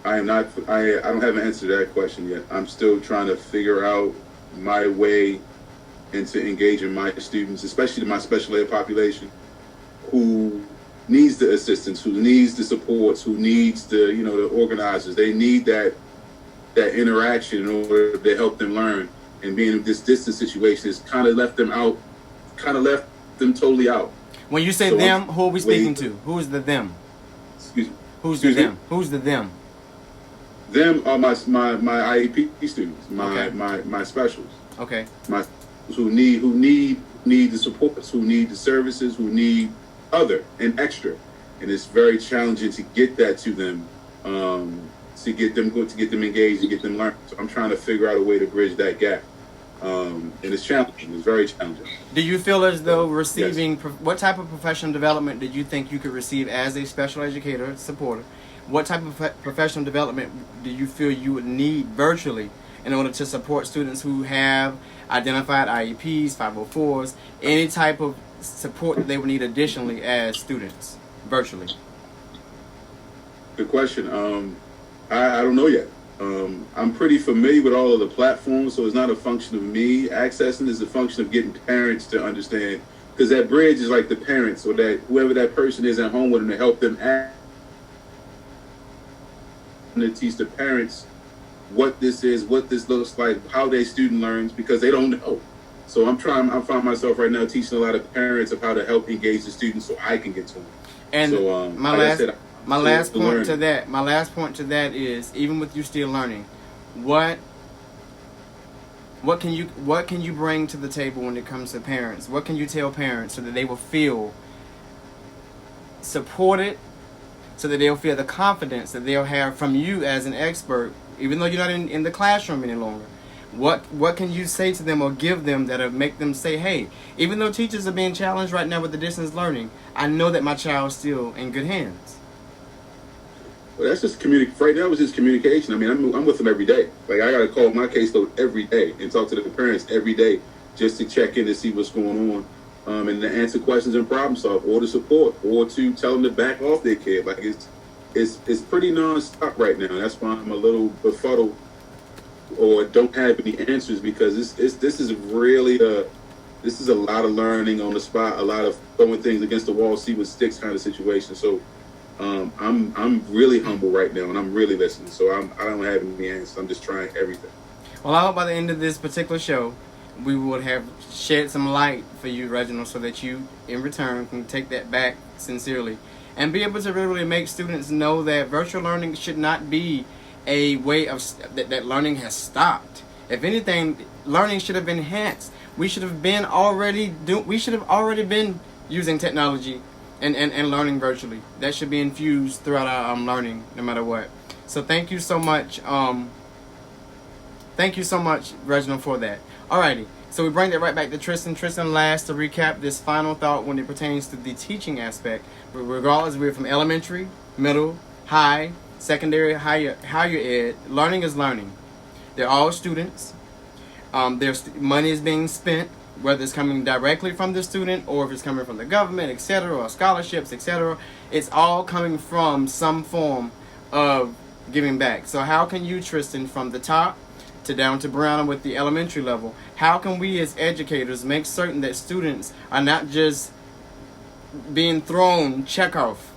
I don't have an answer to that question yet. I'm still trying to figure out my way into engaging my students, especially my special ed population, who needs the assistance, who needs the supports, who needs the organizers. They need that interaction in order to help them learn. And being in this distance situation has kind of left them out, kind of left them totally out. When you say them, who are we speaking to? Who is the them? Excuse me. Who's the them? Who's the them? Them are my IEP students, my specials. Okay. My who need the supports, who need the services, who need other and extra, and it's very challenging to get that to them, to get them engaged, to get them learning. So I'm trying to figure out a way to bridge that gap, and it's challenging. It's very challenging. Do you feel as though receiving what type of professional development did you think you could receive as a special educator supporter? What type of professional development do you feel you would need virtually in order to support students who have identified IEPs, 504s, any type of support that they would need additionally as students, virtually? Good question. I don't know yet. I'm pretty familiar with all of the platforms, so it's not a function of me accessing. It's a function of getting parents to understand, because that bridge is like the parents or that whoever that person is at home with them to help them to teach the parents what this is, what this looks like, how their student learns, because they don't know. So I find myself right now teaching a lot of parents of how to help engage the students so I can get to them. And so, my last point to that is, even with you still learning, what can you bring to the table when it comes to parents? What can you tell parents so that they will feel supported, so that they'll feel the confidence that they'll have from you as an expert, even though you're not in the classroom any longer? What can you say to them or give them that'll make them say, hey, even though teachers are being challenged right now with the distance learning, I know that my child's still in good hands? Well, that's just right now. It's just communication. I mean, I'm with them every day. Like, I got to call my caseload every day and talk to the parents every day just to check in to see what's going on. And to answer questions and problem solve, or to support, or to tell them to back off their kid. Like, it's pretty non-stop right now. That's why I'm a little befuddled or don't have any answers, because this is really this is a lot of learning on the spot, a lot of throwing things against the wall, see what sticks kind of situation. So I'm really humble right now, and I'm really listening. So I don't have any answers. I'm just trying everything. Well, I hope by the end of this particular show, we would have shed some light for you, Reginald, so that you, in return, can take that back sincerely and be able to really make students know that virtual learning should not be a way of that learning has stopped. If anything, learning should have been enhanced. We should have already been using technology and learning virtually. That should be infused throughout our learning, no matter what. So thank you so much. Thank you so much, Reginald, for that. Alrighty, so we bring that right back to Tristan. Tristan, last to recap this final thought when it pertains to the teaching aspect. Regardless, we're from elementary, middle, high, secondary, higher ed. Learning is learning. They're all students. Money is being spent whether it's coming directly from the student or if it's coming from the government, etc., or scholarships, etc. It's all coming from some form of giving back. So how can you, Tristan, from the top to down to Brown with the elementary level, how can we as educators make certain that students are not just being thrown check off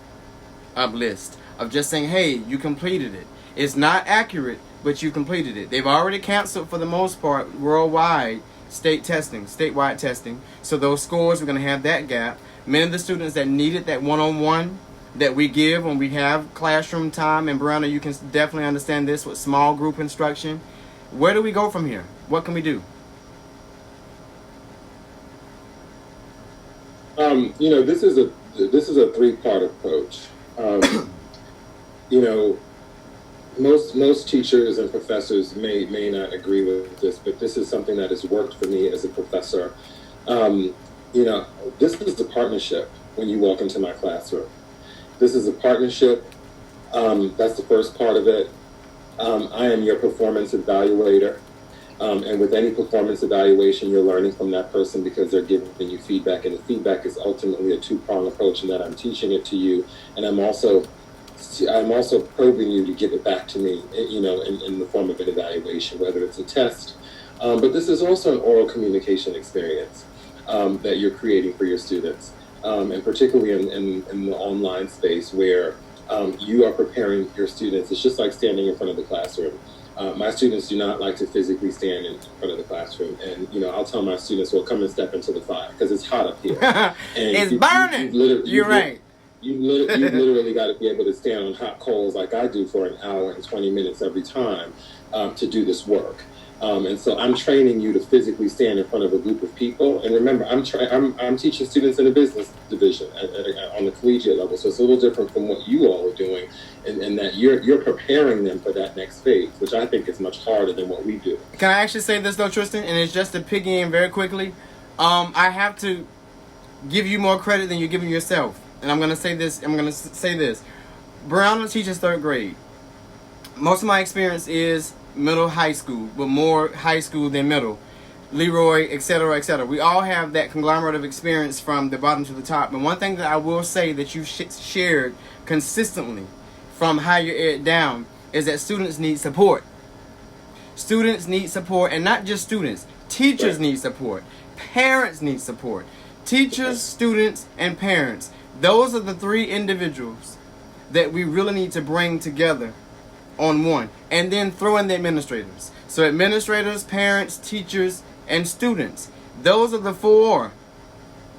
of list of just saying, hey, you completed it. It's not accurate, but you completed it. They've already canceled for the most part worldwide statewide testing. So those scores, we're going to have that gap. Many of the students that needed that one-on-one that we give when we have classroom time, and Brianna, you can definitely understand this with small group instruction. Where do we go from here? What can we do? This is a three-part approach. Most teachers and professors may not agree with this, but this is something that has worked for me as a professor. This is a partnership when you walk into my classroom. This is a partnership. That's the first part of it. I am your performance evaluator. And with any performance evaluation, you're learning from that person because they're giving you feedback. And the feedback is ultimately a two-pronged approach in that I'm teaching it to you, and I'm also probing you to give it back to me, in the form of an evaluation, whether it's a test. But this is also an oral communication experience that you're creating for your students, and particularly in the online space where you are preparing your students. It's just like standing in front of the classroom. My students do not like to physically stand in front of the classroom, and I'll tell my students, "Well, come and step into the fire because it's hot up here." And it's burning. You're right. You literally got to be able to stand on hot coals like I do for an hour and 20 minutes every time to do this work. And so I'm training you to physically stand in front of a group of people. And remember, I'm teaching students in the business division on the collegiate level. So it's a little different from what you all are doing, and that you're preparing them for that next phase, which I think is much harder than what we do. Can I actually say this though, Tristan? And it's just to piggy in very quickly. I have to give you more credit than you're giving yourself. And I'm going to say this. Brown teaches third grade. Most of my experience is middle high school, but more high school than middle. Leroy, etc., etc. We all have that conglomerate of experience from the bottom to the top. And one thing that I will say that you've shared consistently from higher ed down is that students need support. Students need support, and not just students. Teachers need support. Parents need support. Teachers, students, and parents. Those are the three individuals that we really need to bring together on one. And then throw in the administrators. So administrators, parents, teachers, and students. Those are the four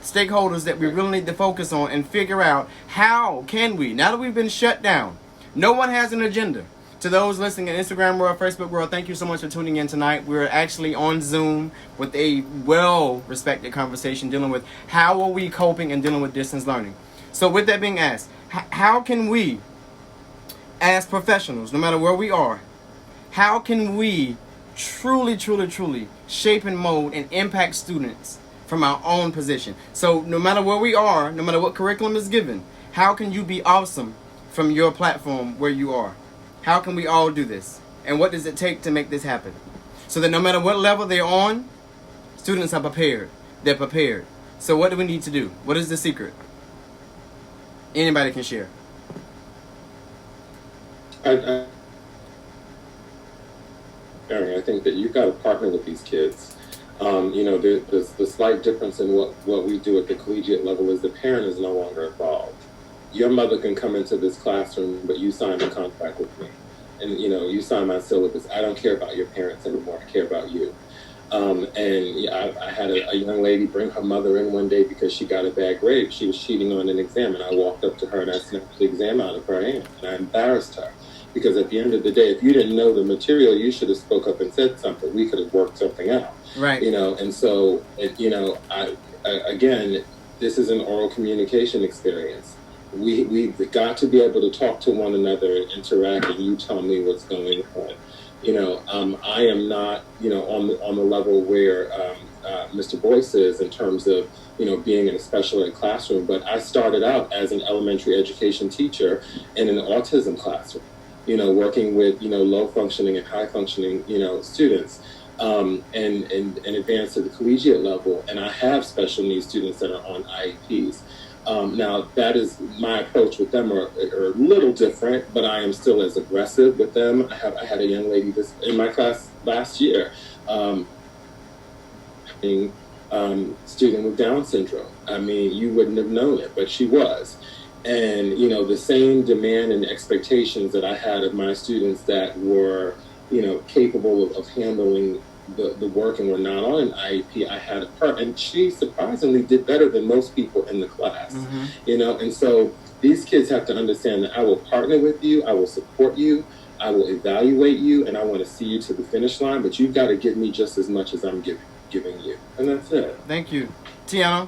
stakeholders that we really need to focus on and figure out how can we, now that we've been shut down, no one has an agenda. To those listening in Instagram world, Facebook world, thank you so much for tuning in tonight. We're actually on Zoom with a well-respected conversation dealing with how are we coping and dealing with distance learning. So with that being asked, how can we, as professionals, no matter where we are, how can we truly, truly, truly shape and mold and impact students from our own position? So no matter where we are, no matter what curriculum is given, how can you be awesome from your platform where you are? How can we all do this? And what does it take to make this happen? So that no matter what level they're on, students are prepared. They're prepared. So what do we need to do? What is the secret? Anybody can share. I think that you've got to partner with these kids. There's the slight difference in what we do at the collegiate level is the parent is no longer involved. Your mother can come into this classroom, but you signed a contract with me. And, you signed my syllabus. I don't care about your parents anymore. I care about you. I had a young lady bring her mother in one day because she got a bad grade. She was cheating on an exam, and I walked up to her and I snapped the exam out of her hand. And I embarrassed her. Because at the end of the day, if you didn't know the material, you should have spoke up and said something. We could have worked something out. Right. And so, again, this is an oral communication experience. We've got to be able to talk to one another and interact, and you tell me what's going on. I am not, on the level where Mr. Boyce is in terms of, being in a special ed classroom, but I started out as an elementary education teacher in an autism classroom, working with, low functioning and high functioning, students. and advance to the collegiate level. And I have special needs students that are on IEPs. Now, that is my approach with them are a little different, but I am still as aggressive with them. I had a young lady in my class last year, student with Down syndrome. I mean, you wouldn't have known it, but she was. And, you know, the same demand and expectations that I had of my students that were, you know, capable of handling the work and were not on an IEP, I had her, and she surprisingly did better than most people in the class, you know. And so these kids have to understand that I will partner with you, I will support you, I will evaluate you, and I want to see you to the finish line, but you've got to give me just as much as I'm giving you. And that's it. Thank you. Tiana?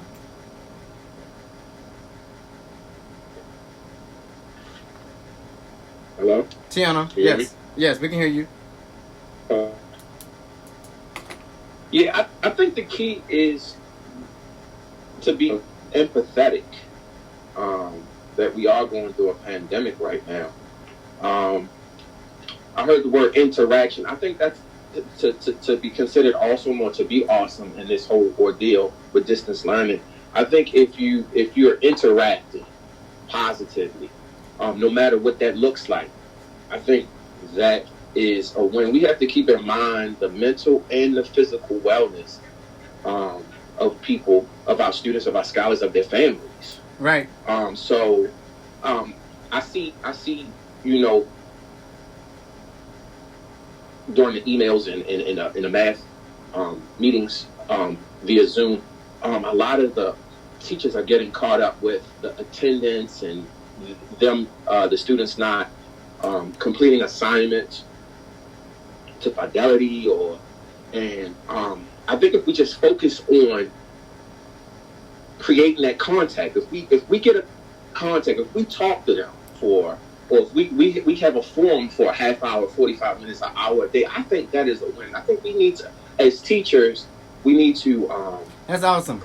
Hello? Tiana? Can you hear me? Yes, we can hear you. Yeah, I think the key is to be empathetic, that we are going through a pandemic right now. I heard the word interaction. I think that's to be considered awesome or to be awesome in this whole ordeal with distance learning. I think if you're interacting positively, no matter what that looks like, I think that is a win. We have to keep in mind the mental and the physical wellness of people, of our students, of our scholars, of their families. Right. So I see, you know, during the emails and in the math meetings via Zoom, a lot of the teachers are getting caught up with the attendance and the students not completing assignments to fidelity, and I think if we just focus on creating that contact, if we get a contact, if we talk to them or if we have a forum for a half hour, 45 minutes, an hour a day, I think that is a win. I think we need to, as teachers, we need to that's awesome.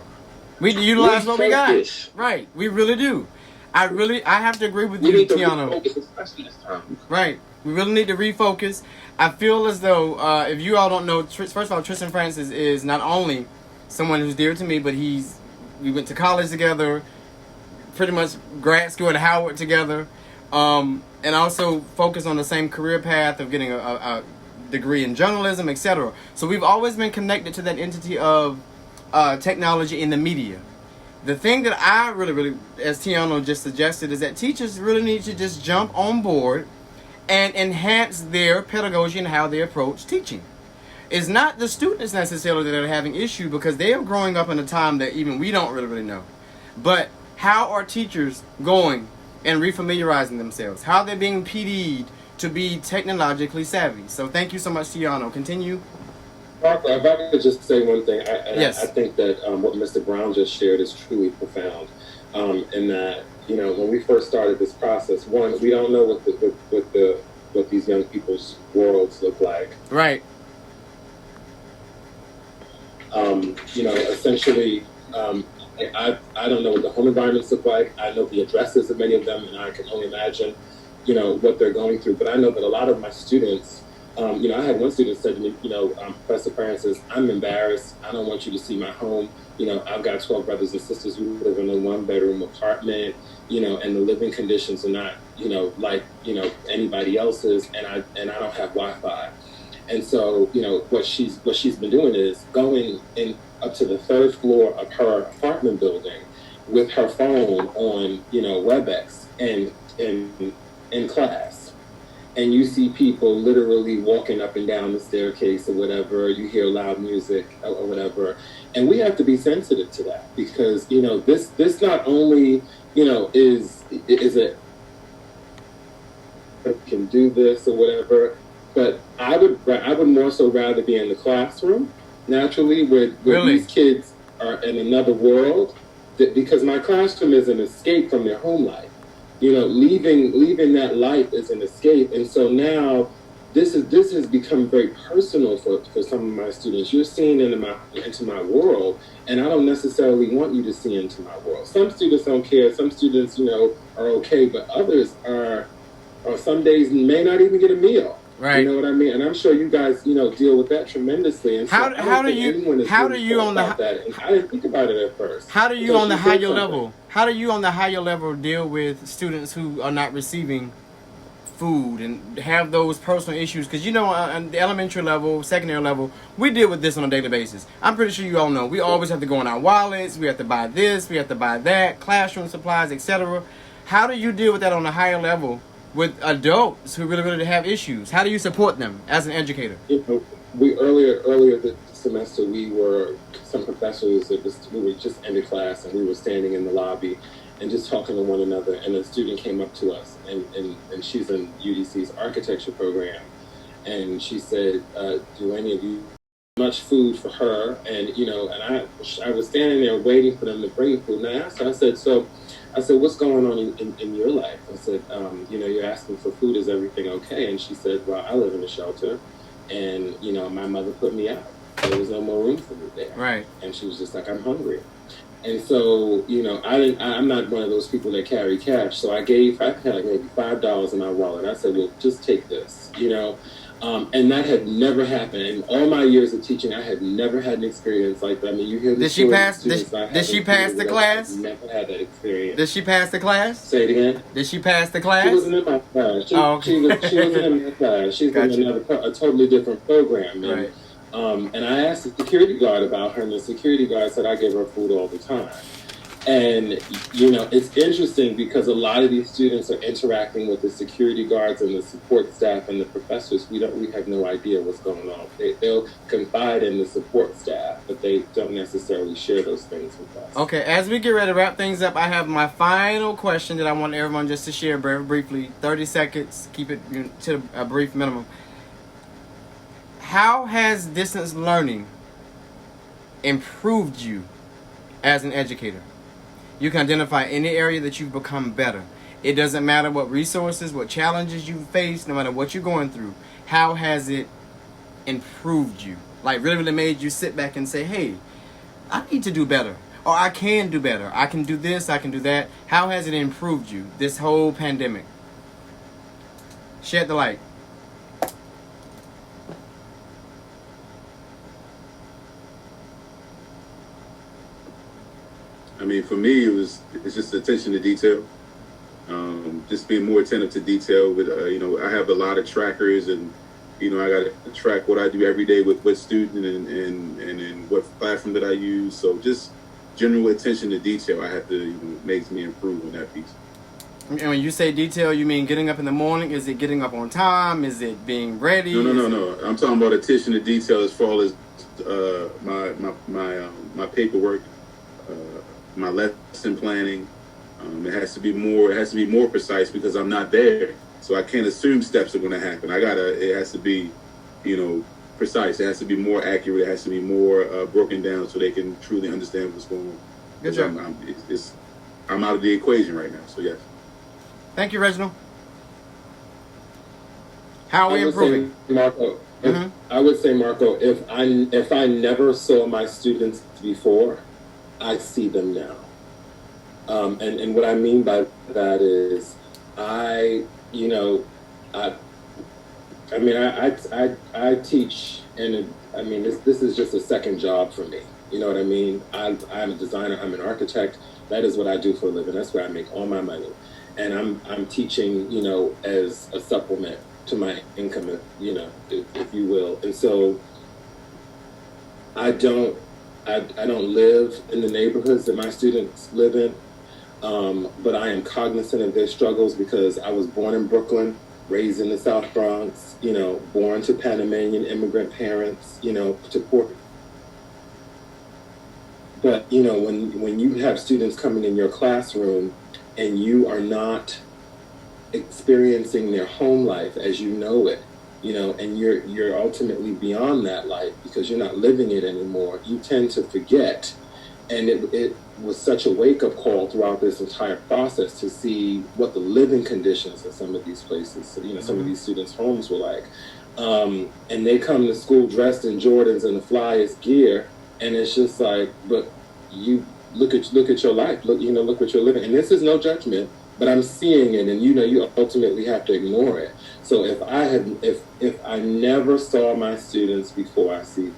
We utilize what we got. Right. We really do. I have to agree with you, Tiana. Refocus, especially this time. Right. We really need to refocus. I feel as though, if you all don't know, first of all, Tristan Francis is not only someone who's dear to me, but we went to college together, pretty much grad school at Howard together, and also focused on the same career path of getting a degree in journalism, etc. So we've always been connected to that entity of technology in the media. The thing that I really, as Tiano just suggested, is that teachers really need to just jump on board and enhance their pedagogy and how they approach teaching. It's not the students necessarily that are having issue, because they are growing up in a time that even we don't really know. But how are teachers going and refamiliarizing themselves? How they're being PD'd to be technologically savvy? So thank you so much, Tiano. Continue. Parker, if I could just say one thing, Yes. I think that what Mr. Brown just shared is truly profound. In that, you know, when we first started this process, one, we don't know what these young people's worlds look like. Right. You know, essentially, I don't know what the home environments look like. I know the addresses of many of them, and I can only imagine, you know, what they're going through. But I know that a lot of my students, you know, I had one student said to me, you know, Professor Francis, I'm embarrassed. I don't want you to see my home. You know, I've got 12 brothers and sisters who live in a one-bedroom apartment, you know, and the living conditions are not, you know, like, you know, anybody else's, and I don't have Wi-Fi. And so, you know, what she's been doing is going in up to the third floor of her apartment building with her phone on, you know, WebEx and in class. And you see people literally walking up and down the staircase or whatever. You hear loud music or whatever. And we have to be sensitive to that, because, you know, this not only, you know, is it can do this or whatever, but I would more so rather be in the classroom naturally where Really? These kids are in another world, because my classroom is an escape from their home life. You know, leaving that life is an escape. And so now this has become very personal for some of my students. You're seeing into my world, and I don't necessarily want you to see into my world. Some students don't care. Some students, you know, are okay, but others are, or some days may not even get a meal. Right. You know what I mean? And I'm sure you guys, deal with that tremendously. And so How do you on the that? And I didn't think about it at first. How do you on the higher level? How do you on the higher level deal with students who are not receiving food and have those personal issues? Because on the elementary level, secondary level, we deal with this on a daily basis. I'm pretty sure you all know we always have to go in our wallets. We have to buy this. We have to buy that. Classroom supplies, etc. How do you deal with that on a higher level with adults who really have issues? How do you support them as an educator? We earlier this semester, we were some professors. We were just ended class, and we were standing in the lobby and just talking to one another. And a student came up to us, and she's in UDC's architecture program, and she said, "Do any of you much food for her?" And and I was standing there waiting for them to bring food, and I asked her. I said, "What's going on in your life?" I said, "You're asking for food. Is everything okay?" And she said, "Well, I live in a shelter, and my mother put me out. There was no more room for me there." Right. And she was just like, "I'm hungry." And so, I'm not one of those people that carry cash. So I had like maybe $5 in my wallet. I said, "Well, just take this," and that had never happened. In all my years of teaching, I had never had an experience like that. I mean, you hear this. Did she pass? Did she pass the class? I've never had that experience. Did she pass the class? Say it again. Did she pass the class? She wasn't in my class. She wasn't in my class. She's Gotcha. in a totally different program. And, Right. And I asked the security guard about her, and the security guard said I give her food all the time. And, it's interesting because a lot of these students are interacting with the security guards and the support staff and the professors. We have no idea what's going on. They'll confide in the support staff, but they don't necessarily share those things with us. Okay, as we get ready to wrap things up, I have my final question that I want everyone just to share very briefly. 30 seconds, keep it to a brief minimum. How has distance learning improved you as an educator? You can identify any area that you've become better. It doesn't matter what resources, what challenges you face, no matter what you're going through. How has it improved you? Like really made you sit back and say, hey, I need to do better. Or I can do better. I can do this, I can do that. How has it improved you, this whole pandemic? Shed the light. I mean, for me, it's just attention to detail. Just being more attentive to detail. With I have a lot of trackers, and I got to track what I do every day with what student and what platform that I use. So just general attention to detail. I have to makes me improve on that piece. And when you say detail, you mean getting up in the morning? Is it getting up on time? Is it being ready? No. I'm talking about attention to detail as far as my paperwork. My lesson planning, it has to be more precise because I'm not there, so I can't assume steps are going to happen. It has to be, precise. It has to be more accurate. It has to be more broken down so they can truly understand what's going on. Good job. I'm out of the equation right now. So yes. Thank you, Reginald. How are we improving? Marco, I would say, Marco, if I never saw my students before, I see them now. And what I mean by that is I teach, and this is just a second job for me. You know what I mean? I'm a designer, I'm an architect. That is what I do for a living. That's where I make all my money. And I'm teaching, as a supplement to my income, if you will. And so I don't live in the neighborhoods that my students live in, but I am cognizant of their struggles because I was born in Brooklyn, raised in the South Bronx, born to Panamanian immigrant parents, to poor. But, when you have students coming in your classroom and you are not experiencing their home life as you know it, and you're ultimately beyond that life because you're not living it anymore, you tend to forget. And it was such a wake-up call throughout this entire process to see what the living conditions in some of these places, some of these students' homes were like. And they come to school dressed in Jordans and the flyest gear, and it's just like, but you look at your life, look what you're living. And this is no judgment. but I'm seeing it, and you ultimately have to ignore it. So if I never saw my students before I see them.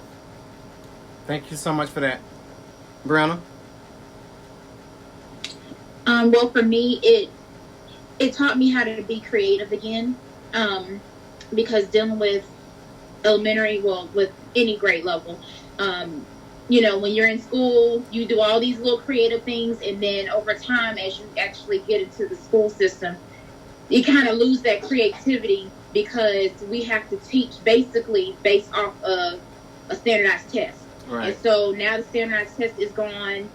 Thank you so much for that. Brianna? Well, for me, it taught me how to be creative again, because dealing with elementary, well, with any grade level, when you're in school, you do all these little creative things, and then over time, as you actually get into the school system, you kind of lose that creativity because we have to teach basically based off of a standardized test. Right. And so now the standardized test is gone.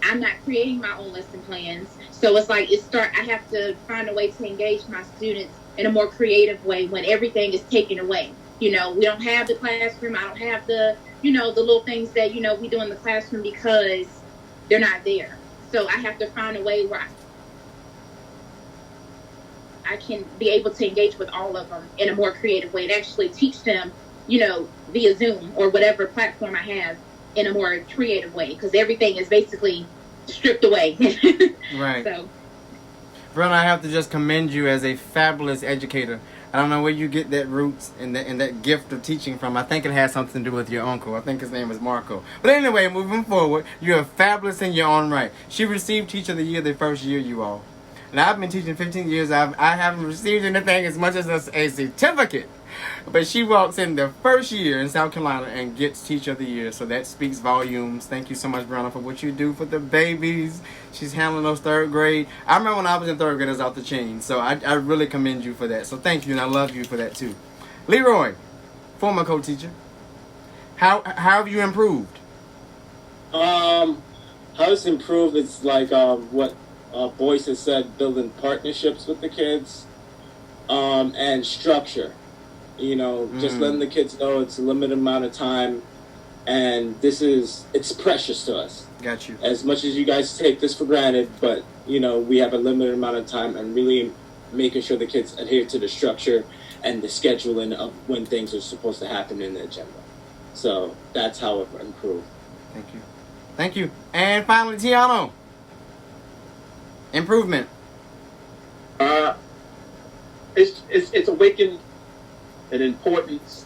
I'm not creating my own lesson plans. So it's like I have to find a way to engage my students in a more creative way when everything is taken away. We don't have the classroom. I don't have the the little things that, we do in the classroom because they're not there. So I have to find a way where I can be able to engage with all of them in a more creative way and actually teach them, via Zoom or whatever platform I have in a more creative way, because everything is basically stripped away. Right. So, Brianna, I have to just commend you as a fabulous educator. I don't know where you get that roots and that gift of teaching from. I think it has something to do with your uncle. I think his name is Marco. But anyway, moving forward, you're fabulous in your own right. She received Teacher of the Year the first year, you all. And I've been teaching 15 years. I haven't received anything as much as a certificate. But she walks in the first year in South Carolina and gets Teacher of the Year. So that speaks volumes. Thank you so much, Brianna, for what you do for the babies. She's handling those third grade. I remember when I was in third grade, I was off the chain. So I really commend you for that. So thank you, and I love you for that too. Leroy, former co-teacher. How have you improved? How it's improved, it's like what Boyce has said, building partnerships with the kids, and structure. Just letting the kids know it's a limited amount of time, and it's precious to us. Got you. As much as you guys take this for granted, but, we have a limited amount of time, and really making sure the kids adhere to the structure and the scheduling of when things are supposed to happen in the agenda. So that's how it improved. Thank you. Thank you. And finally, Tiano. Improvement. It's awakened an importance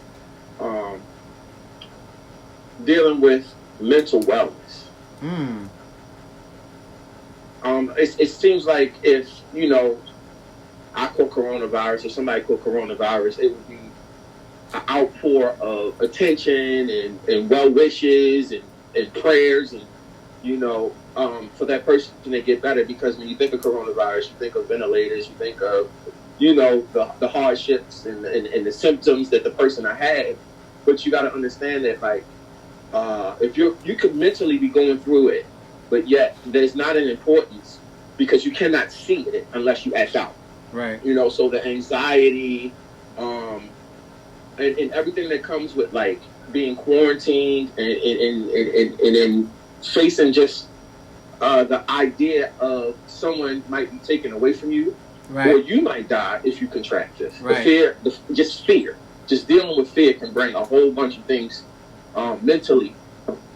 dealing with mental wellness. It seems like if I caught coronavirus or somebody caught coronavirus, it would be an outpour of attention and well wishes and prayers and for that person to get better, because when you think of coronavirus, you think of ventilators, you think of the hardships and the symptoms that the person had. But you got to understand that if you could mentally be going through it, but yet there's not an importance because you cannot see it unless you act out. Right. So the anxiety and everything that comes with being quarantined and facing just the idea of someone might be taken away from you, right, or you might die if you contract this. Right. Fear, just dealing with fear can bring a whole bunch of things mentally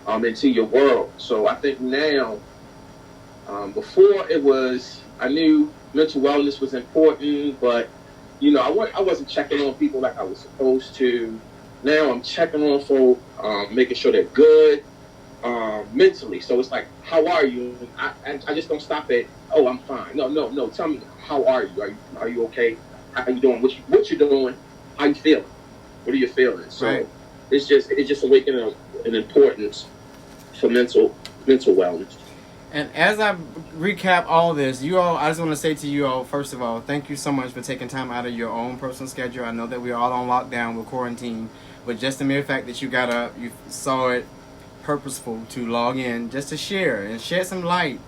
into your world. So I think now, before I knew mental wellness was important, but I wasn't checking on people like I was supposed to. Now I'm checking on folk, making sure they're good. Mentally, so it's like, how are you? I just don't stop at, oh, I'm fine. No. Tell me, how are you? Are you okay? How are you doing? What you doing? How you feeling? What are you feeling? So right. It's just awakening an importance for mental wellness. And as I recap all this, you all, I just want to say to you all, first of all, thank you so much for taking time out of your own personal schedule. I know that we're all on lockdown with quarantine, but just the mere fact that you got up, you saw it purposeful to log in just to share and shed some light.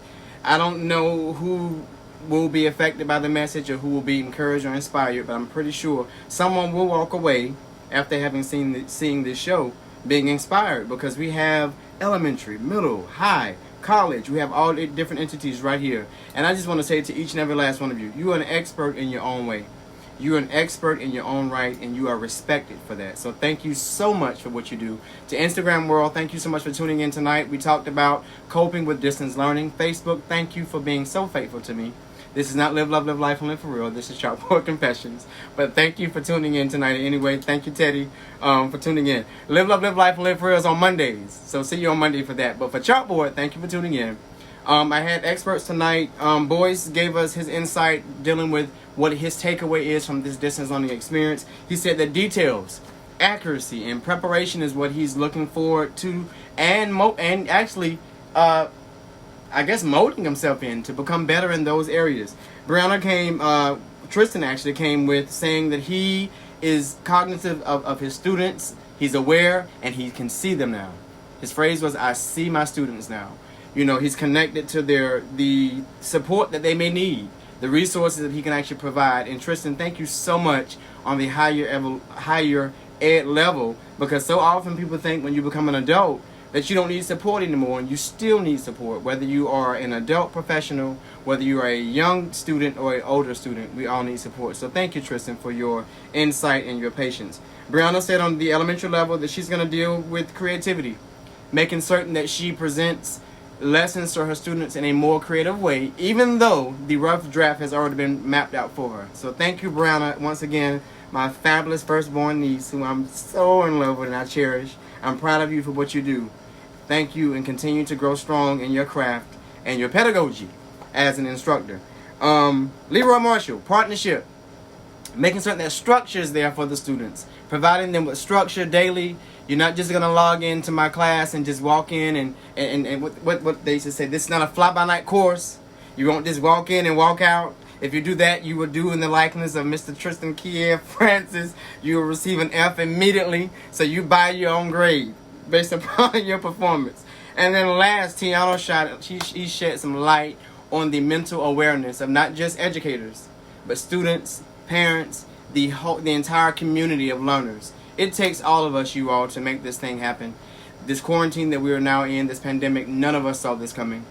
I don't know who will be affected by the message or who will be encouraged or inspired, but I'm pretty sure someone will walk away after having seeing this show being inspired, because we have elementary, middle, high, college. We have all the different entities right here. And I just want to say to each and every last one of you, you are an expert in your own way. You are an expert in your own right, and you are respected for that. So thank you so much for what you do. To Instagram world, thank you so much for tuning in tonight. We talked about coping with distance learning. Facebook, thank you for being so faithful to me. This is not Live, Love, Live Life, and Live for Real. This is Chalkboard Confessions. But thank you for tuning in tonight anyway. Thank you, Teddy, for tuning in. Live, Love, Live Life, and Live for Real is on Mondays. So see you on Monday for that. But for Chalkboard, thank you for tuning in. I had experts tonight. Boyce gave us his insight dealing with what his takeaway is from this distance learning experience. He said that details, accuracy, and preparation is what he's looking forward to, and actually, I guess molding himself in to become better in those areas. Tristan actually came with saying that he is cognitive of his students. He's aware and he can see them now. His phrase was, "I see my students now." You know, he's connected to the support that they may need, the resources that he can actually provide. And Tristan, thank you so much on the higher ed level, because so often people think when you become an adult that you don't need support anymore, and you still need support. Whether you are an adult professional, whether you are a young student or an older student, we all need support. So thank you, Tristan, for your insight and your patience. Brianna said on the elementary level that she's going to deal with creativity, making certain that she presents lessons to her students in a more creative way, even though the rough draft has already been mapped out for her. So thank you, Brianna, once again, my fabulous firstborn niece, who I'm so in love with and I cherish. I'm proud of you for what you do. Thank you, and continue to grow strong in your craft and your pedagogy as an instructor. Leroy Marshall, partnership, making certain that structure is there for the students, providing them with structure daily. You're not just going to log into my class and just walk in and what they used to say, this is not a fly-by-night course. You won't just walk in and walk out. If you do that, you will do in the likeness of Mr. Tristan Kiev Francis. You will receive an F immediately, so you buy your own grade based upon your performance. And then last, Tiano he shed some light on the mental awareness of not just educators, but students, parents, the entire community of learners. It takes all of us, you all, to make this thing happen. This quarantine that we are now in, this pandemic, none of us saw this coming.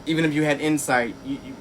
Even if you had insight,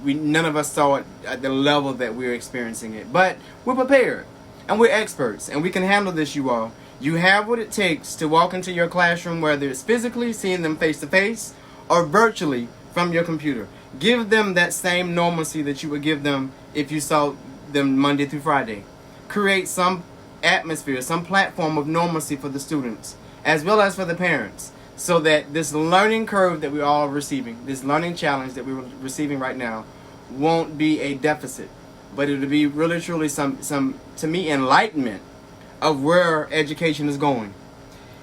none of us saw it at the level that we're experiencing it. But we're prepared, and we're experts, and we can handle this, you all. You have what it takes to walk into your classroom, whether it's physically, seeing them face-to-face, or virtually from your computer. Give them that same normalcy that you would give them if you saw them Monday through Friday. Create some atmosphere, some platform of normalcy for the students, as well as for the parents, so that this learning curve that we all are receiving, this learning challenge that we're receiving right now, won't be a deficit, but it'll be really truly some to me, enlightenment of where education is going.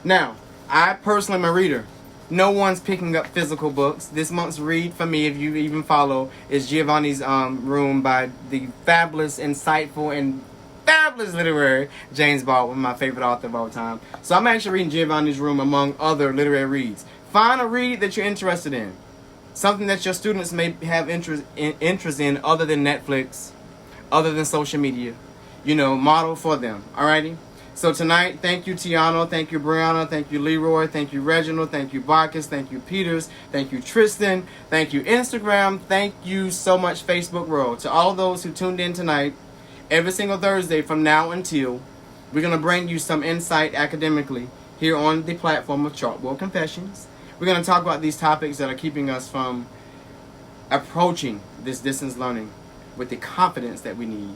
Now, I personally am a reader. No one's picking up physical books. This month's read for me, if you even follow, is Giovanni's Room by the fabulous, insightful, and fabulous literary James Baldwin, my favorite author of all time. So I'm actually reading Giovanni's Room among other literary reads. Find a read that you're interested in. Something that your students may have interest in other than Netflix, other than social media. You know, model for them. Alrighty? So tonight, thank you, Tiano. Thank you, Brianna. Thank you, Leroy. Thank you, Reginald. Thank you, Bacchus. Thank you, Peters. Thank you, Tristan. Thank you, Instagram. Thank you so much, Facebook World. To all of those who tuned in tonight, every single Thursday from now until, we're going to bring you some insight academically here on the platform of Chalkboard Confessions. We're going to talk about these topics that are keeping us from approaching this distance learning with the confidence that we need.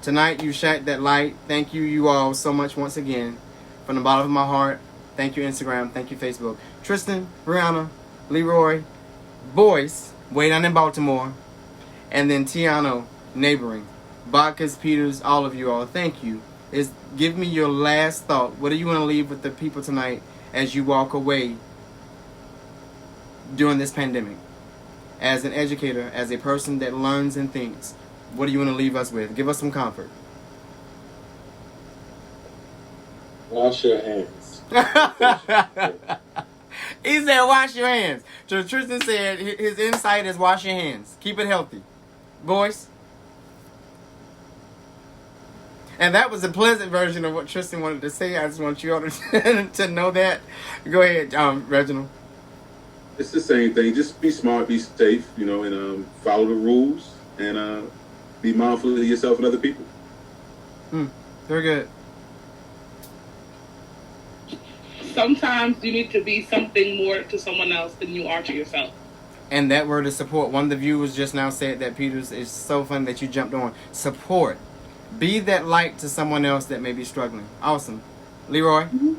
Tonight, you shed that light. Thank you all so much once again. From the bottom of my heart, thank you, Instagram. Thank you, Facebook. Tristan, Brianna, Leroy, Boyce, way down in Baltimore, and then Tiano, neighboring. Bacchus, Peters, all of you all, thank you. Give me your last thought. What do you want to leave with the people tonight as you walk away during this pandemic? As an educator, as a person that learns and thinks, what do you want to leave us with? Give us some comfort. Wash your hands. He said, wash your hands. So Tristan said his insight is wash your hands. Keep it healthy. Boys. And that was a pleasant version of what Tristan wanted to say. I just want you all to know that. Go ahead, Reginald. It's the same thing. Just be smart, be safe, and follow the rules, and be mindful of yourself and other people. Very good. Sometimes you need to be something more to someone else than you are to yourself. And that word is support. One of the viewers just now said that, Peters, is so funny that you jumped on. Support. Be that light to someone else that may be struggling. Awesome. Leroy? Mm-hmm.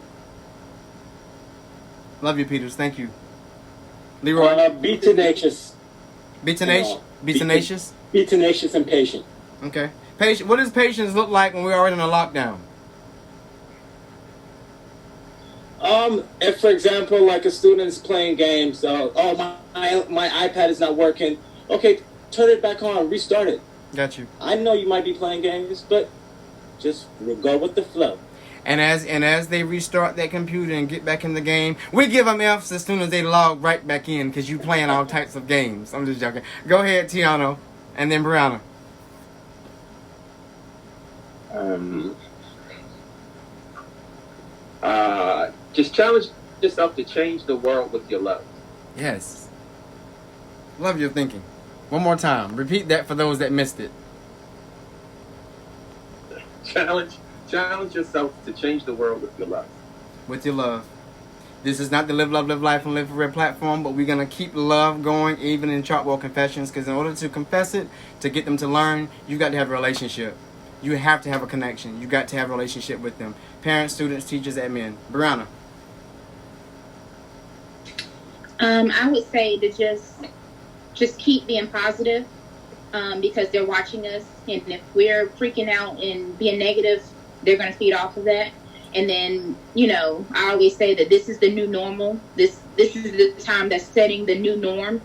Love you, Peters. Thank you. Leroy? Be tenacious. Be tenacious? Be tenacious? Be tenacious and patient. Okay. What does patience look like when we're already in a lockdown? If for example, like a student is playing games, my iPad is not working. Okay, turn it back on, restart it. Got you. I know you might be playing games, but just go with the flow. And as they restart that computer and get back in the game, we give them F's as soon as they log right back in because you playing all types of games. I'm just joking. Go ahead, Tiano, and then Brianna. Just challenge yourself to change the world with your love. Yes. Love your thinking. One more time. Repeat that for those that missed it. Challenge yourself to change the world with your love. With your love. This is not the Live, Love, Live Life, and Live for Real platform, but we're going to keep love going even in Chalkboard Confessions, because in order to confess it, to get them to learn, you got to have a relationship. You have to have a connection. You got to have a relationship with them. Parents, students, teachers, admin. Brianna. I would say to just keep being positive, because they're watching us, and if we're freaking out and being negative, they're going to feed off of that. And then, I always say that this is the new normal. This is the time that's setting the new norm.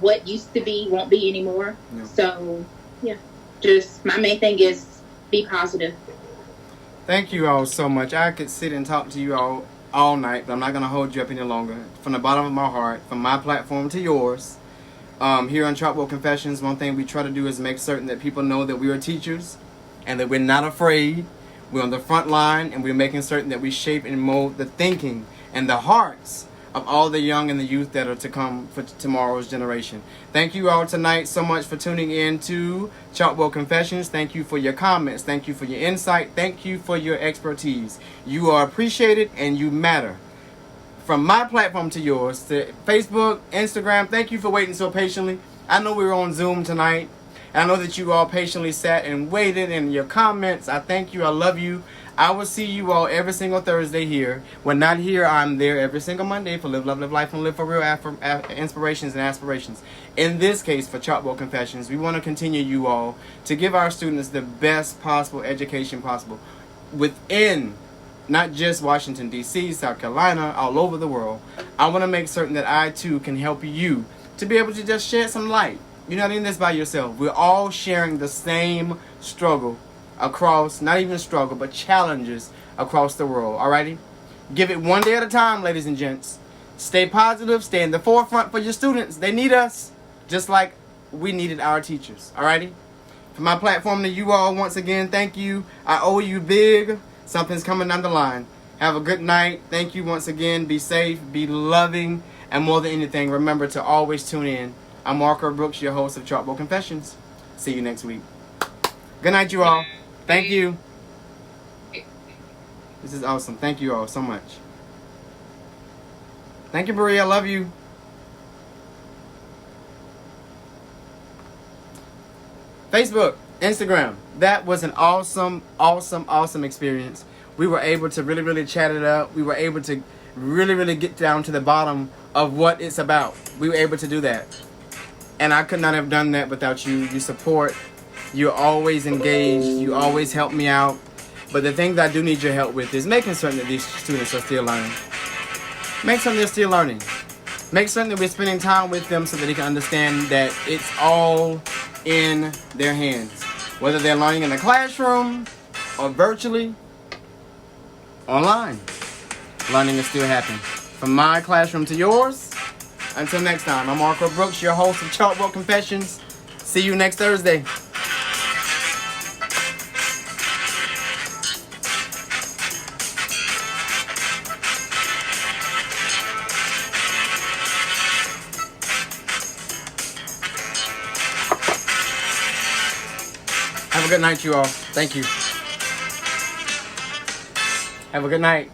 What used to be won't be anymore. No. So, yeah, just my main thing is be positive. Thank you all so much. I could sit and talk to you all night, but I'm not going to hold you up any longer. From the bottom of my heart, from my platform to yours, here on Chalkboard Confessions, one thing we try to do is make certain that people know that we are teachers and that we're not afraid. We're on the front line, and we're making certain that we shape and mold the thinking and the hearts of all the young and the youth that are to come for tomorrow's generation. Thank you all tonight so much for tuning in to Chalkboard Confessions. Thank you for your comments. Thank you for your insight. Thank you for your expertise. You are appreciated and you matter. From my platform to yours, to Facebook, Instagram, thank you for waiting so patiently. I know we were on Zoom tonight. I know that you all patiently sat and waited in your comments. I thank you. I love you. I will see you all every single Thursday here. When not here, I'm there every single Monday for Live, Love, Live Life, and Live for Real inspirations and aspirations. In this case, for Chalkboard Confessions, we want to continue you all to give our students the best possible education possible within not just Washington, D.C., South Carolina, all over the world. I want to make certain that I, too, can help you to be able to just shed some light. You're not in this by yourself. We're all sharing the same struggle across, not even struggle, but challenges across the world. Alrighty? Give it one day at a time, ladies and gents. Stay positive. Stay in the forefront for your students. They need us just like we needed our teachers. Alrighty? For my platform to you all, once again, thank you. I owe you big. Something's coming down the line. Have a good night. Thank you once again. Be safe. Be loving. And more than anything, remember to always tune in. I'm Walker Brooks, your host of Chalkboard Confessions. See you next week. Good night, you all. Thank you. This is awesome. Thank you all so much. Thank you, Maria. I love you. Facebook, Instagram. That was an awesome experience. We were able to really chat it up. We were able to really get down to the bottom of what it's about. We were able to do that. And I could not have done that without you. You support. You're always engaged. You always help me out. But the thing that I do need your help with is making certain that these students are still learning. Make certain they're still learning. Make certain that we're spending time with them so that they can understand that it's all in their hands. Whether they're learning in the classroom or virtually, online. Learning is still happening. From my classroom to yours. Until next time, I'm Marco Brooks, your host of Chalkboard Confessions. See you next Thursday. Have a good night, you all. Thank you. Have a good night.